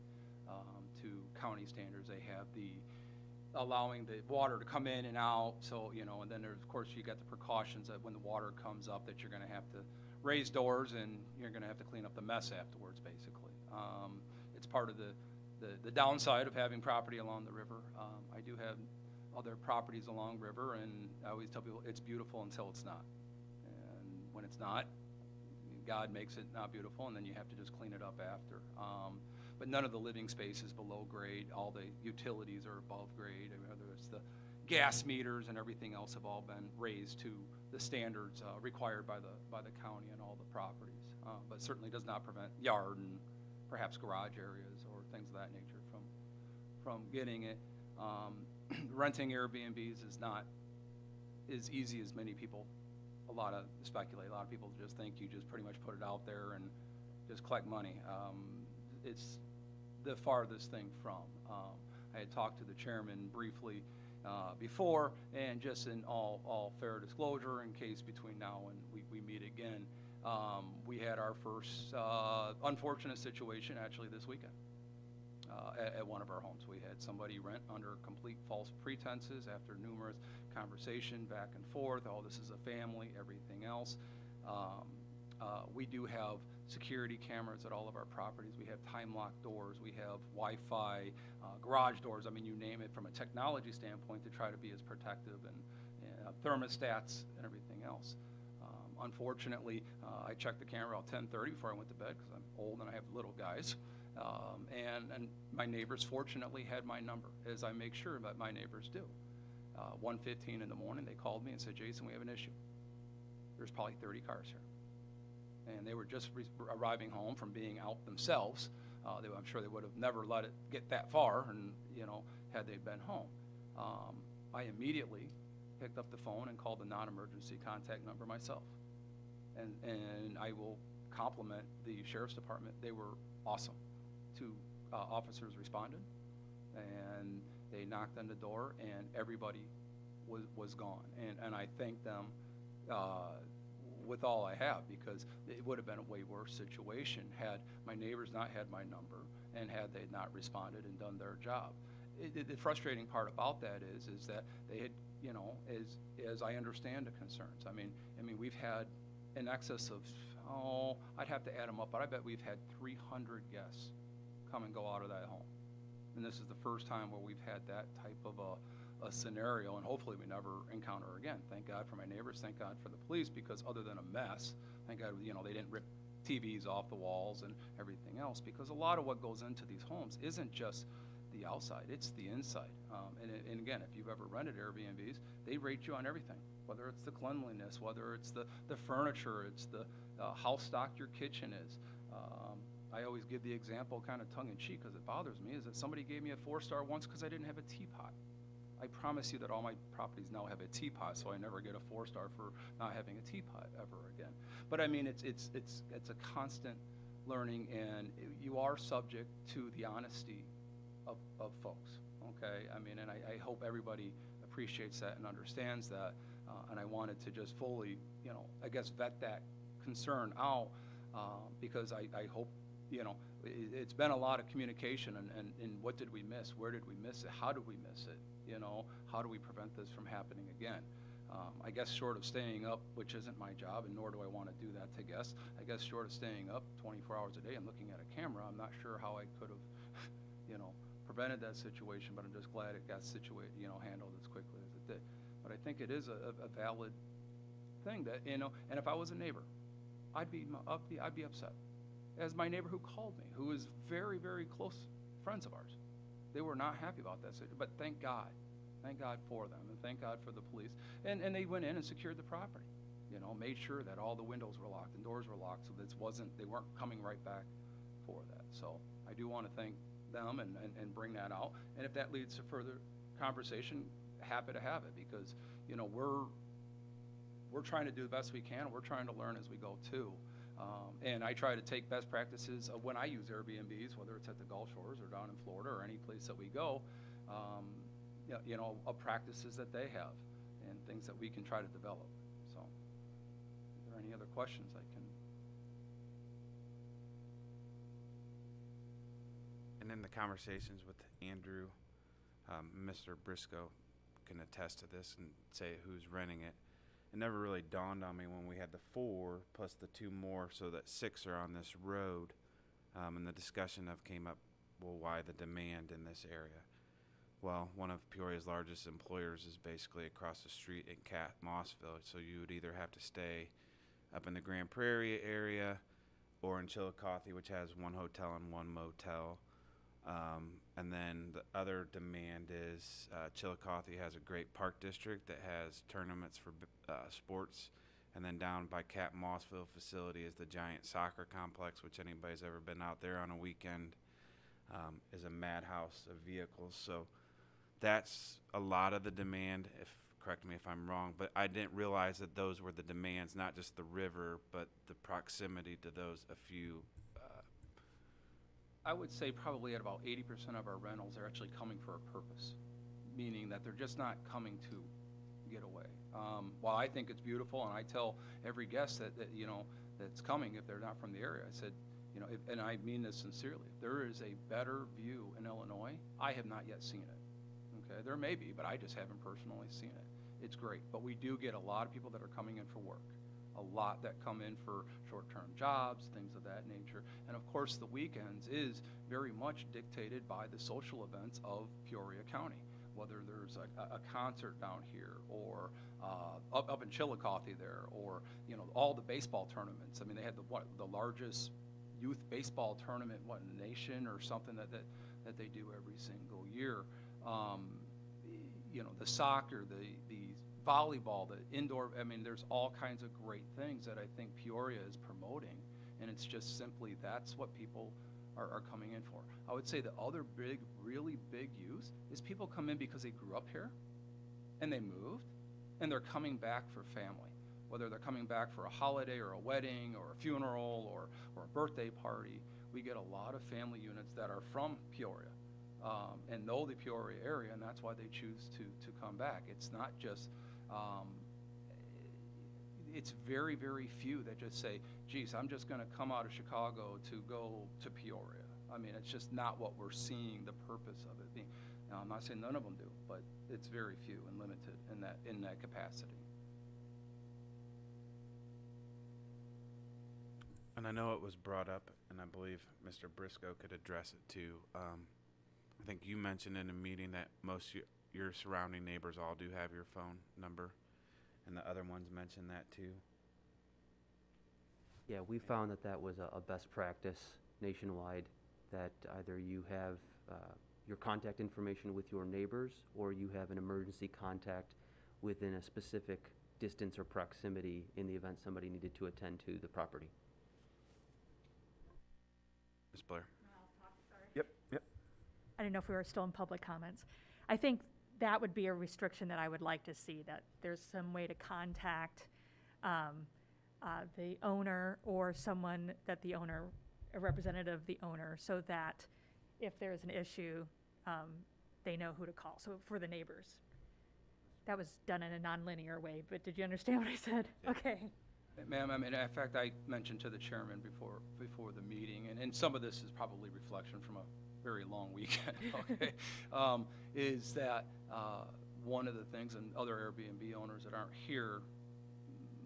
to county standards. They have allowing the water to come in and out, so, you know, and then there's, of course, you got the precautions that when the water comes up that you're gonna have to raise doors and you're gonna have to clean up the mess afterwards, basically. It's part of the downside of having property along the river. I do have other properties along river, and I always tell people it's beautiful until it's not. And when it's not, God makes it not beautiful, and then you have to just clean it up after. But none of the living space is below grade. All the utilities are above grade. I mean, whether it's the gas meters and everything else have all been raised to the standards required by the county and all the properties. But certainly does not prevent yard and perhaps garage areas or things of that nature from getting it. Renting Airbnbs is not as easy as many people speculate. A lot of people just think you just pretty much put it out there and just collect money. It's the farthest thing from. I had talked to the chairman briefly before, and just in all fair disclosure, in case between now and we meet again, we had our first unfortunate situation actually this weekend. At one of our homes. We had somebody rent under complete false pretenses after numerous conversation back and forth. Oh, this is a family, everything else. We do have security cameras at all of our properties. We have time lock doors. We have Wi-Fi, garage doors. I mean, you name it, from a technology standpoint, to try to be as protective, and thermostats and everything else. Unfortunately, I checked the camera at 10:30 before I went to bed because I'm old and I have little guys. And my neighbors fortunately had my number, as I make sure that my neighbors do. 1:15 in the morning, they called me and said, Jason, we have an issue. There's probably 30 cars here. And they were just arriving home from being out themselves. I'm sure they would have never let it get that far, and, you know, had they been home. I immediately picked up the phone and called the non-emergency contact number myself. And I will compliment the sheriff's department. They were awesome. 2 officers responded, and they knocked on the door, and everybody was gone. And I thank them with all I have, because it would have been a way worse situation had my neighbors not had my number and had they not responded and done their job. The frustrating part about that is that they had, you know, as I understand the concerns. I mean, we've had in excess of, I'd have to add them up, but I bet we've had 300 guests come and go out of that home. And this is the first time where we've had that type of a scenario, and hopefully we never encounter again. Thank God for my neighbors, thank God for the police, because other than a mess, thank God, you know, they didn't rip TVs off the walls and everything else, because a lot of what goes into these homes isn't just the outside, it's the inside. And again, if you've ever rented Airbnbs, they rate you on everything, whether it's the cleanliness, whether it's the furniture, it's the how stocked your kitchen is. I always give the example kind of tongue-in-cheek because it bothers me, is that somebody gave me a 4-star once because I didn't have a teapot. I promise you that all my properties now have a teapot, so I never get a 4-star for not having a teapot ever again. But I mean, it's a constant learning, and you are subject to the honesty of folks, okay? I mean, and I hope everybody appreciates that and understands that, and I wanted to just fully, you know, I guess vet that concern out, because I hope, you know, it's been a lot of communication, and what did we miss? Where did we miss it? How did we miss it? You know, how do we prevent this from happening again? I guess short of staying up, which isn't my job, and nor do I want to do that to guests, I guess short of staying up 24 hours a day and looking at a camera, I'm not sure how I could have prevented that situation, but I'm just glad it got handled as quickly as it did. But I think it is a valid thing that, and if I was a neighbor, I'd be upset. As my neighbor who called me, who is very, very close friends of ours, they were not happy about that situation, but thank God for them, and thank God for the police. And they went in and secured the property, made sure that all the windows were locked and doors were locked, so they weren't coming right back for that. So I do want to thank them and bring that out. And if that leads to further conversation, happy to have it, because, we're trying to do the best we can. We're trying to learn as we go too. And I try to take best practices of when I use Airbnbs, whether it's at the Gulf Shores or down in Florida or any place that we go, of practices that they have and things that we can try to develop. So, are there any other questions I can? And in the conversations with Andrew, Mr. Briscoe can attest to this and say who's renting it. It never really dawned on me when we had the 4 plus the 2 more, so that 6 are on this road. And the discussion came up, well, why the demand in this area? Well, one of Peoria's largest employers is basically across the street in Mossville, so you would either have to stay up in the Grand Prairie area or in Chillicothe, which has 1 hotel and 1 motel. And then the other demand is Chillicothe has a great park district that has tournaments for sports. And then down by Cap Mossville facility is the giant soccer complex, which anybody's ever been out there on a weekend, is a madhouse of vehicles. So that's a lot of the demand, correct me if I'm wrong, but I didn't realize that those were the demands, not just the river, but the proximity to those a few. I would say probably at about 80% of our rentals are actually coming for a purpose, meaning that they're just not coming to get away. While I think it's beautiful, and I tell every guest that's coming, if they're not from the area, I said, and I mean this sincerely, if there is a better view in Illinois, I have not yet seen it. Okay, there may be, but I just haven't personally seen it. It's great, but we do get a lot of people that are coming in for work. A lot that come in for short-term jobs, things of that nature. And of course, the weekends is very much dictated by the social events of Peoria County, whether there's a concert down here or up in Chillicothe there, or all the baseball tournaments. I mean, they had the largest youth baseball tournament in the nation or something that they do every single year. The soccer, the volleyball, the indoor, I mean, there's all kinds of great things that I think Peoria is promoting, and it's just simply that's what people are coming in for. I would say the other really big use is people come in because they grew up here, and they moved, and they're coming back for family, whether they're coming back for a holiday or a wedding or a funeral or a birthday party. We get a lot of family units that are from Peoria and know the Peoria area, and that's why they choose to come back. It's not just it's very, very few that just say, geez, I'm just going to come out of Chicago to go to Peoria. I mean, it's just not what we're seeing the purpose of it being. Now, I'm not saying none of them do, but it's very few and limited in that capacity. And I know it was brought up, and I believe Mr. Briscoe could address it too. I think you mentioned in a meeting that most your surrounding neighbors all do have your phone number, and the other ones mentioned that too. Yeah, we found that was a best practice nationwide, that either you have your contact information with your neighbors, or you have an emergency contact within a specific distance or proximity in the event somebody needed to attend to the property. Ms. Blair. Yep. I didn't know if we were still in public comments. I think that would be a restriction that I would like to see, that there's some way to contact the owner or someone that the owner, a representative of the owner, so that if there's an issue, they know who to call. So for the neighbors. That was done in a nonlinear way, but did you understand what I said? Yeah. Okay. Ma'am, I mean, in fact, I mentioned to the chairman before the meeting, and some of this is probably reflection from a very long weekend, okay, is that one of the things, and other Airbnb owners that aren't here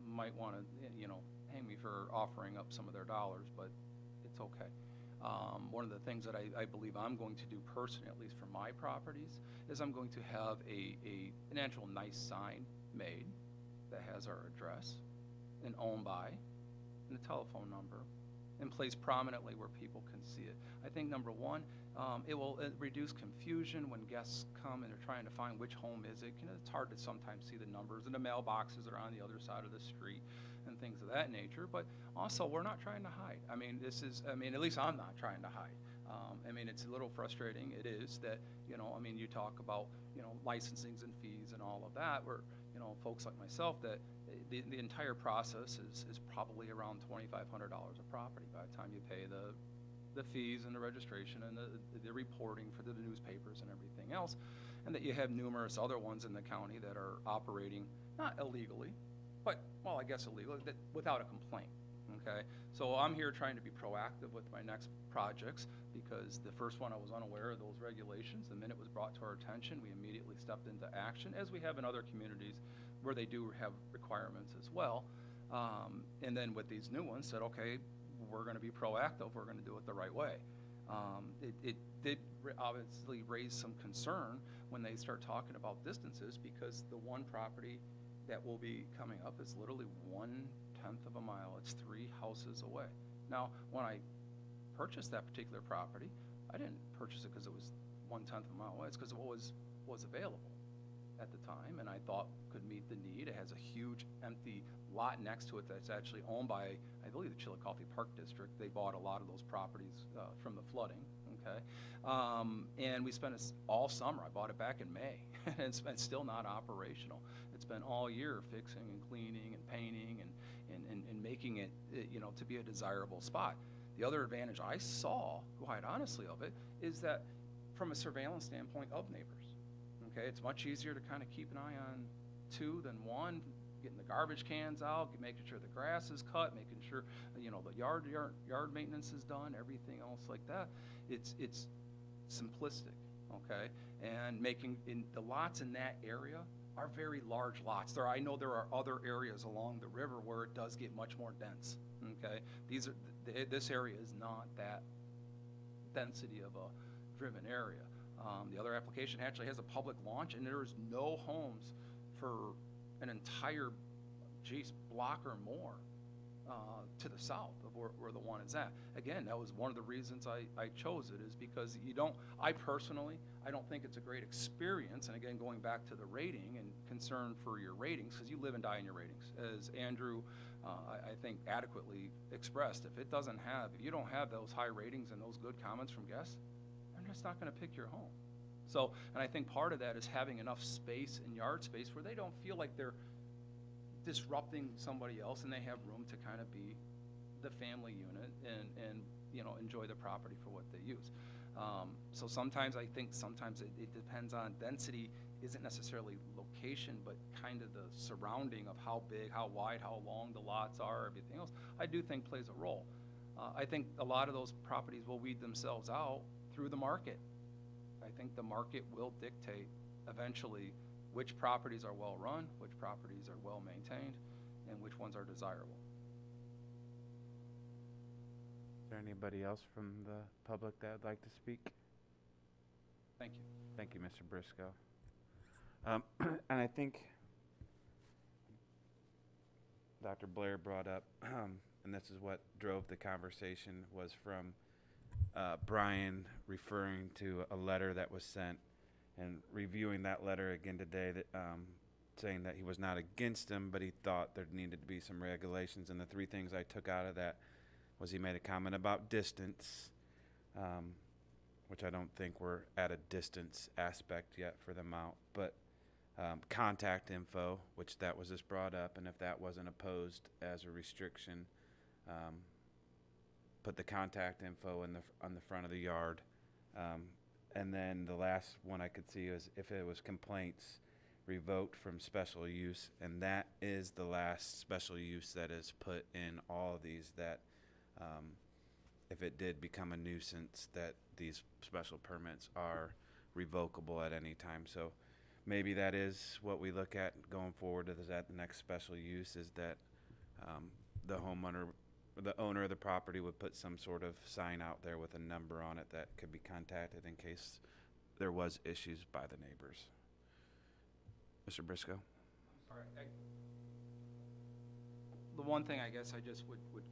might want to, hang me for offering up some of their dollars, but it's okay. One of the things that I believe I'm going to do personally, at least for my properties, is I'm going to have an actual nice sign made that has our address and owned by and the telephone number and placed prominently where people can see it. I think number one, it will reduce confusion when guests come and they're trying to find which home is it. You know, it's hard to sometimes see the numbers and the mailboxes are on the other side of the street and things of that nature. But also, we're not trying to hide. I mean, at least I'm not trying to hide. I mean, it's a little frustrating. It is that, you talk about, licensings and fees and all of that, where, folks like myself, that the entire process is probably around $2,500 a property by the time you pay the fees and the registration and the reporting for the newspapers and everything else, and that you have numerous other ones in the county that are operating, not illegally, but, well, I guess illegally, without a complaint. Okay, so I'm here trying to be proactive with my next projects, because the first one I was unaware of those regulations. The minute it was brought to our attention, we immediately stepped into action, as we have in other communities where they do have requirements as well. And then with these new ones, said, okay, we're going to be proactive. We're going to do it the right way. It did obviously raise some concern when they start talking about distances, because the one property that will be coming up is literally 1/10 of a mile. It's 3 houses away. Now, when I purchased that particular property, I didn't purchase it because it was 1/10 of a mile away. It's because of what was available at the time, and I thought could meet the need. It has a huge empty lot next to it that's actually owned by, I believe, the Chillicothe Park District. They bought a lot of those properties from the flooding. Okay, and we spent all summer. I bought it back in May, and it's still not operational. It's been all year fixing and cleaning and painting and making it, to be a desirable spot. The other advantage I saw, quite honestly, of it is that from a surveillance standpoint of neighbors, okay, it's much easier to kind of keep an eye on 2 than 1, getting the garbage cans out, making sure the grass is cut, making sure, the yard maintenance is done, everything else like that. It's simplistic, okay, and the lots in that area are very large lots. I know there are other areas along the river where it does get much more dense. Okay, this area is not that density of a driven area. The other application actually has a public launch, and there is no homes for an entire, block or more to the south of where the one is at. Again, that was one of the reasons I chose it, is because I personally don't think it's a great experience. And again, going back to the rating and concern for your ratings, because you live and die in your ratings, as Andrew, I think, adequately expressed. If you don't have those high ratings and those good comments from guests, they're just not going to pick your home. So, and I think part of that is having enough space and yard space where they don't feel like they're disrupting somebody else, and they have room to kind of be the family unit and enjoy the property for what they use. So sometimes I think it depends on density. Isn't necessarily location, but kind of the surrounding of how big, how wide, how long the lots are, everything else, I do think plays a role. I think a lot of those properties will weed themselves out through the market. I think the market will dictate eventually which properties are well run, which properties are well maintained, and which ones are desirable. Is there anybody else from the public that would like to speak? Thank you. Thank you, Mr. Briscoe. And I think Dr. Blair brought up, and this is what drove the conversation, was from Brian referring to a letter that was sent, and reviewing that letter again today, that saying that he was not against him, but he thought there needed to be some regulations. And the 3 things I took out of that was, he made a comment about distance, which I don't think we're at a distance aspect yet for the mount, but contact info, which that was just brought up, and if that wasn't opposed as a restriction, put the contact info on the front of the yard. And then the last one I could see is, if it was complaints, revoked from special use, and that is the last special use that is put in all of these, that if it did become a nuisance, that these special permits are revocable at any time. So maybe that is what we look at going forward, is that the next special use is that the homeowner the owner of the property would put some sort of sign out there with a number on it that could be contacted in case there was issues by the neighbors. Mr. Briscoe? Sorry, the one thing I guess I just would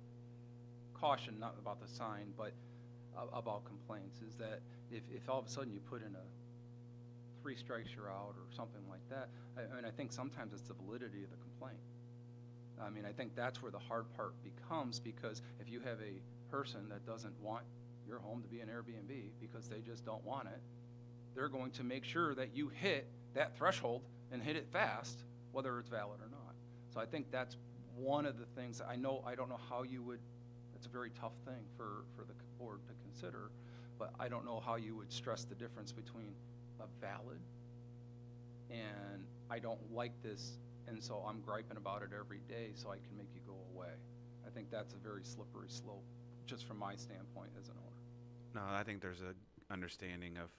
caution, not about the sign, but about complaints, is that if all of a sudden you put in a 3 strikes you're out or something like that, I mean, I think sometimes it's the validity of the complaint. I mean, I think that's where the hard part becomes, because if you have a person that doesn't want your home to be an Airbnb because they just don't want it, they're going to make sure that you hit that threshold and hit it fast, whether it's valid or not. So I think that's one of the things. I don't know how you would, it's a very tough thing for the board to consider, but I don't know how you would stress the difference between a valid and I don't like this, and so I'm griping about it every day so I can make you go away. I think that's a very slippery slope, just from my standpoint as an owner. No, I think there's a understanding of,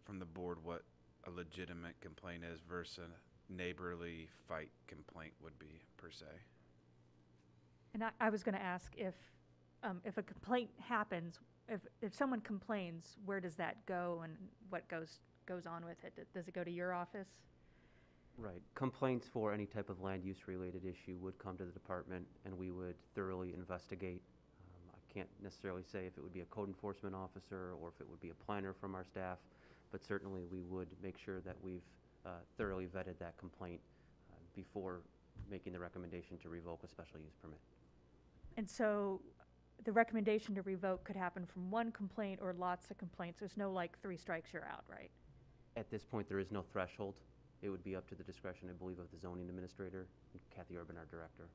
from the board, what a legitimate complaint is versus a neighborly fight complaint would be, per se. And I was gonna ask if a complaint happens, if someone complains, where does that go and what goes on with it? Does it go to your office? Right. Complaints for any type of land use related issue would come to the department and we would thoroughly investigate. I can't necessarily say if it would be a code enforcement officer or if it would be a planner from our staff, but certainly we would make sure that we've thoroughly vetted that complaint before making the recommendation to revoke a special use permit. And so the recommendation to revoke could happen from one complaint or lots of complaints. There's no like 3 strikes you're out, right? At this point, there is no threshold. It would be up to the discretion, I believe, of the zoning administrator, and Kathy Urban, our director.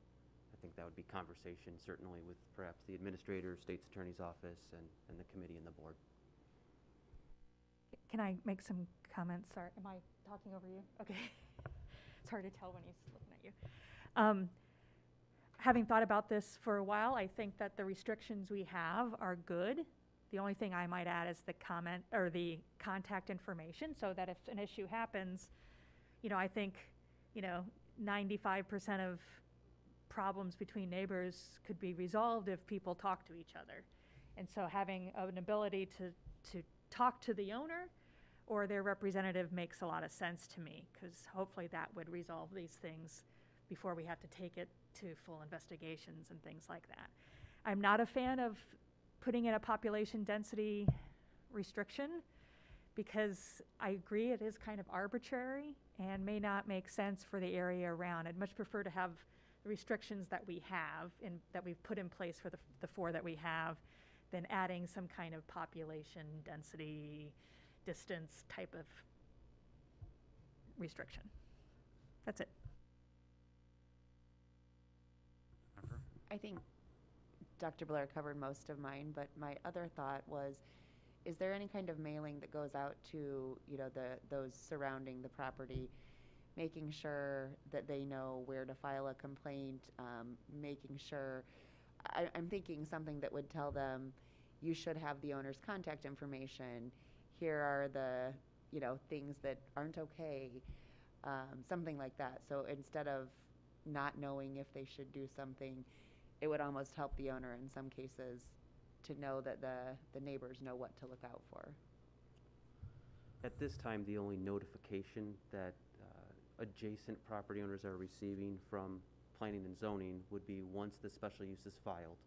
I think that would be conversation, certainly with perhaps the administrator, state's attorney's office, and the committee and the board. Can I make some comments? Sorry, am I talking over you? Okay. It's hard to tell when he's looking at you. Having thought about this for a while, I think that the restrictions we have are good. The only thing I might add is the comment or the contact information, so that if an issue happens, I think, 95% of problems between neighbors could be resolved if people talk to each other. And so having an ability to talk to the owner or their representative makes a lot of sense to me, because hopefully that would resolve these things before we have to take it to full investigations and things like that. I'm not a fan of putting in a population density restriction, because I agree it is kind of arbitrary and may not make sense for the area around. I'd much prefer to have the restrictions that we have and that we've put in place for the 4 that we have than adding some kind of population density distance type of restriction. That's it. I think Dr. Blair covered most of mine, but my other thought was, is there any kind of mailing that goes out to, those surrounding the property, making sure that they know where to file a complaint, making sure, I'm thinking something that would tell them, you should have the owner's contact information, here are the, things that aren't okay, something like that. So instead of not knowing if they should do something, it would almost help the owner in some cases to know that the neighbors know what to look out for. At this time, the only notification that adjacent property owners are receiving from planning and zoning would be once the special use is filed.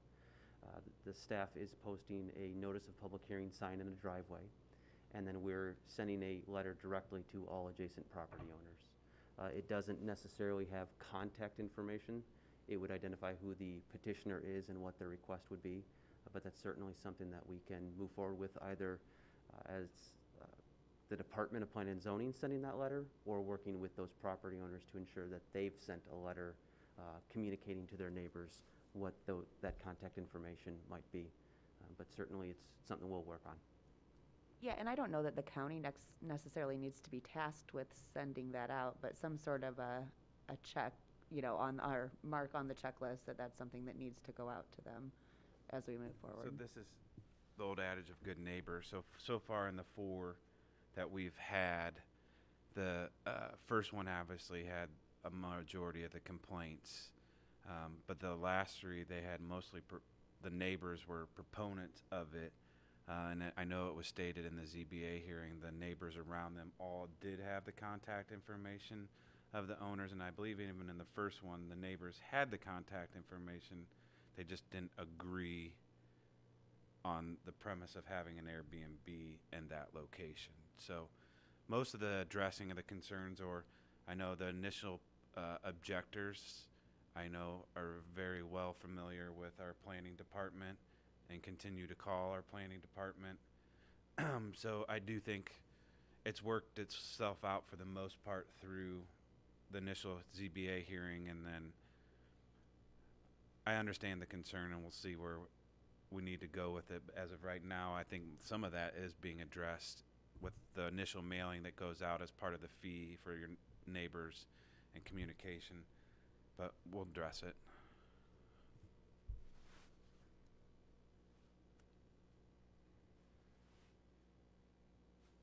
The staff is posting a notice of public hearing sign in the driveway, and then we're sending a letter directly to all adjacent property owners. It doesn't necessarily have contact information. It would identify who the petitioner is and what their request would be, but that's certainly something that we can move forward with, either as the Department of Planning and Zoning sending that letter, or working with those property owners to ensure that they've sent a letter communicating to their neighbors what that contact information might be. But certainly it's something we'll work on. Yeah, and I don't know that the county necessarily needs to be tasked with sending that out, but some sort of a check, on our mark on the checklist that that's something that needs to go out to them as we move forward. So this is the old adage of good neighbor. So far in the 4 that we've had, the first one obviously had a majority of the complaints. But the last three, they had mostly, the neighbors were proponents of it. And I know it was stated in the ZBA hearing, the neighbors around them all did have the contact information of the owners, and I believe even in the first one, the neighbors had the contact information. They just didn't agree on the premise of having an Airbnb in that location. So most of the addressing of the concerns, or I know the initial objectors, I know are very well familiar with our planning department and continue to call our planning department. So I do think it's worked itself out for the most part through the initial ZBA hearing, and then I understand the concern, and we'll see where we need to go with it. But as of right now, I think some of that is being addressed with the initial mailing that goes out as part of the fee for your neighbors and communication, but we'll address it.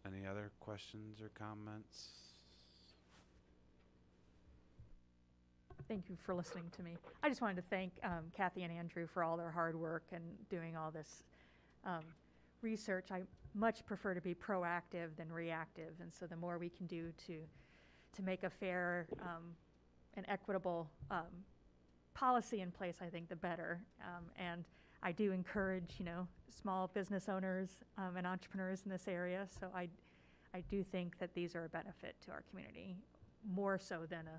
Any other questions or comments? Thank you for listening to me. I just wanted to thank Kathy and Andrew for all their hard work and doing all this research. I much prefer to be proactive than reactive, and so the more we can do to make a fair and equitable policy in place, I think the better. And I do encourage, small business owners and entrepreneurs in this area, so I do think that these are a benefit to our community, more so than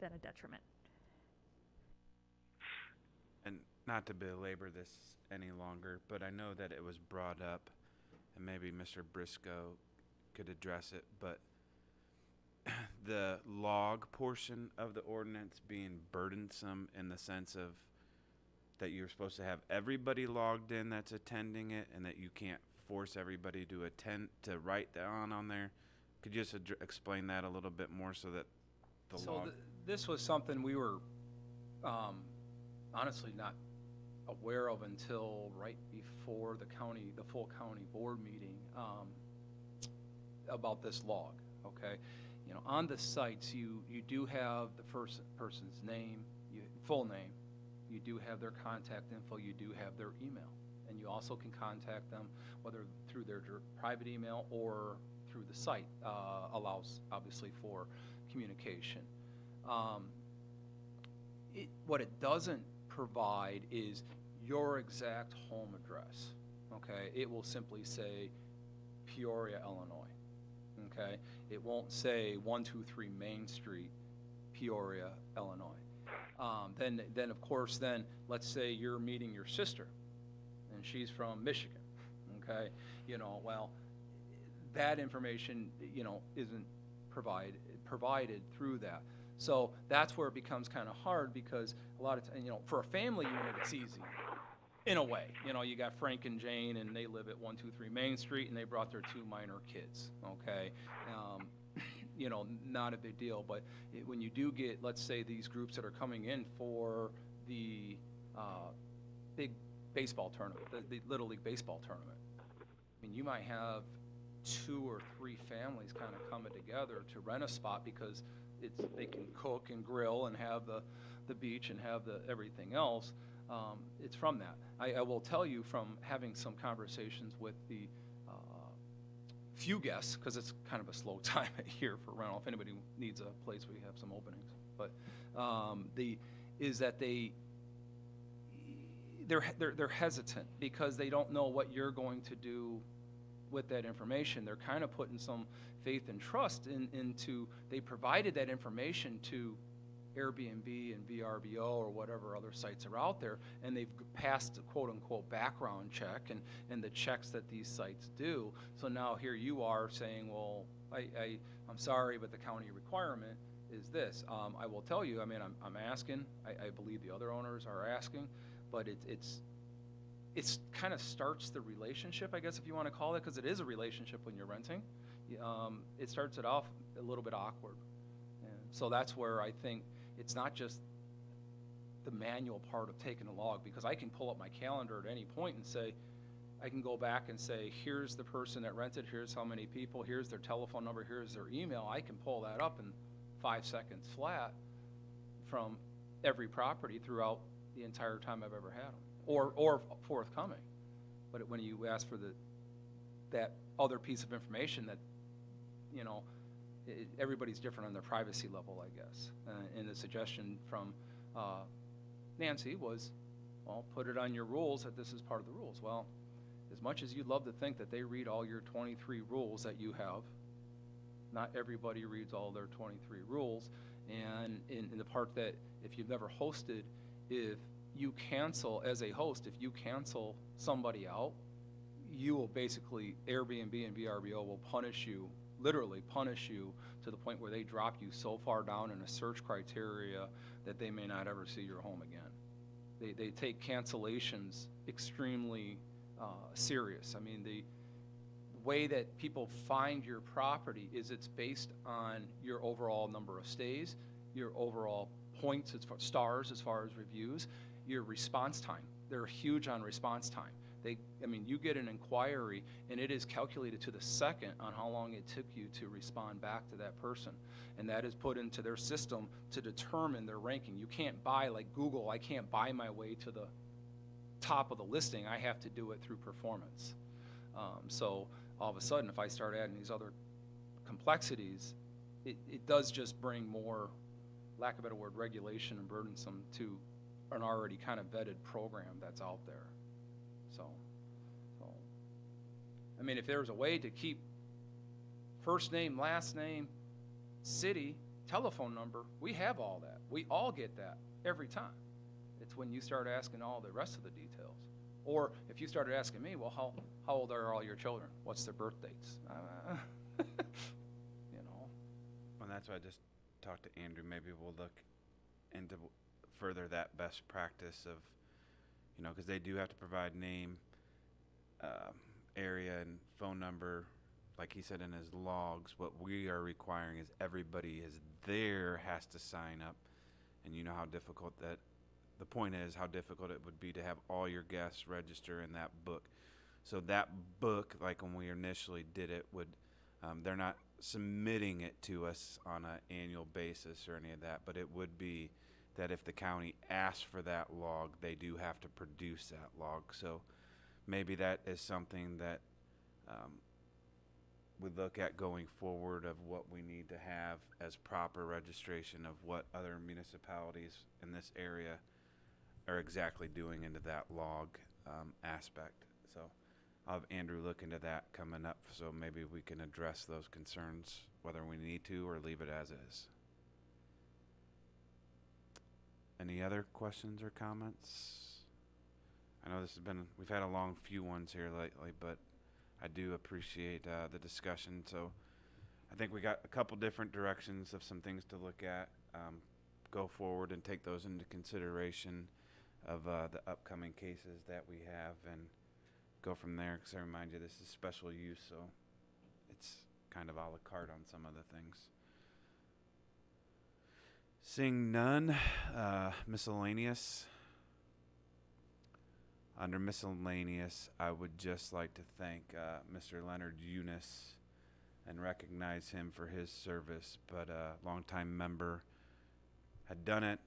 a detriment. And not to belabor this any longer, but I know that it was brought up, and maybe Mr. Briscoe could address it, but the log portion of the ordinance being burdensome in the sense of that you're supposed to have everybody logged in that's attending it, and that you can't force everybody to attend, to write down on there. Could you just explain that a little bit more so that the So log... this was something we were honestly not aware of until right before the full county board meeting about this log, okay? On the sites, you do have the first person's name, full name, you do have their contact info, you do have their email, and you also can contact them whether through their private email or through the site, allows obviously for communication. What it doesn't provide is your exact home address, okay? It will simply say Peoria, Illinois, okay? It won't say 123 Main Street, Peoria, Illinois. Then of course, let's say you're meeting your sister, and she's from Michigan, okay? Well, that information, isn't provided through that. So that's where it becomes kind of hard, because a lot of times, for a family unit, it's easy. In a way, you got Frank and Jane, and they live at 123 Main Street, and they brought their 2 minor kids, okay? Not a big deal, but when you do get, let's say, these groups that are coming in for the big baseball tournament, the Little League baseball tournament, I mean, you might have 2 or 3 families kind of coming together to rent a spot because they can cook and grill and have the beach and have the everything else. It's from that. I will tell you from having some conversations with the few guests, because it's kind of a slow time of year for rental. If anybody needs a place, we have some openings. But they're hesitant because they don't know what you're going to do with that information. They're kind of putting some faith and trust into, they provided that information to Airbnb and VRBO or whatever other sites are out there, and they've passed the quote-unquote background check and the checks that these sites do. So now here you are saying, well, I'm sorry, but the county requirement is this. I will tell you, I mean, I'm asking, I believe the other owners are asking, but it's kind of starts the relationship, I guess, if you want to call it, because it is a relationship when you're renting. It starts it off a little bit awkward. And so that's where I think it's not just the manual part of taking a log, because I can pull up my calendar at any point and say, I can go back and say, here's the person that rented, here's how many people, here's their telephone number, here's their email. I can pull that up in 5 seconds flat from every property throughout the entire time I've ever had them, or forthcoming. But when you ask for that other piece of information that, you know, everybody's different on their privacy level, I guess. And the suggestion from Nancy was, well, put it on your rules that this is part of the rules. Well, as much as you'd love to think that they read all your 23 rules that you have, not everybody reads all their 23 rules. And in the part that if you've never hosted, if you cancel as a host, if you cancel somebody out, you will basically, Airbnb and VRBO will punish you, literally punish you to the point where they drop you so far down in a search criteria that they may not ever see your home again. They take cancellations extremely serious. I mean, the way that people find your property is it's based on your overall number of stays, your overall points as far stars as far as reviews, your response time. They're huge on response time. I mean, you get an inquiry and it is calculated to the second on how long it took you to respond back to that person. And that is put into their system to determine their ranking. You can't buy, like Google, I can't buy my way to the top of the listing. I have to do it through performance. So all of a sudden, if I start adding these other complexities, it does just bring more, lack of a better word, regulation and burdensome to an already kind of vetted program that's out there. So, I mean, if there was a way to keep first name, last name, city, telephone number, we have all that. We all get that every time. It's when you start asking all the rest of the details. Or if you started asking me, well, how old are all your children? What's their birth dates? You know. Well, that's why I just talked to Andrew. Maybe we'll look into further that best practice of, you know, because they do have to provide name, area, and phone number, like he said in his logs. What we are requiring is everybody is there has to sign up, and you know how difficult that. The point is how difficult it would be to have all your guests register in that book. So that book, like when we initially did it, would they're not submitting it to us on an annual basis or any of that, but it would be that if the county asks for that log, they do have to produce that log. So maybe that is something that we look at going forward of what we need to have as proper registration of what other municipalities in this area are exactly doing into that log aspect. So I'll have Andrew look into that coming up, so maybe we can address those concerns, whether we need to or leave it as is. Any other questions or comments? I know we've had a long few ones here lately, but I do appreciate the discussion. So I think we got a couple different directions of some things to look at. Go forward and take those into consideration of the upcoming cases that we have and go from there, because I remind you this is special use, so it's kind of a la carte on some of the things. Seeing none, miscellaneous. Under miscellaneous, I would just like to thank Mr. Leonard Eunice and recognize him for his service, but a longtime member, had done it,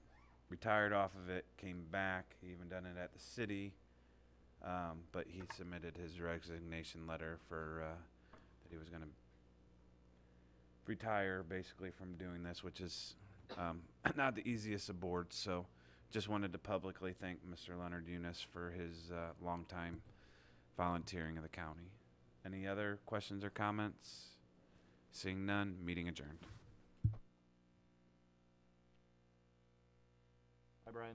retired off of it, came back. He even done it at the city, but he submitted his resignation letter for that he was going to retire basically from doing this, which is not the easiest of boards. So just wanted to publicly thank Mr. Leonard Eunice for his long time volunteering of the county. Any other questions or comments? Seeing none, meeting adjourned. Hi, Brian.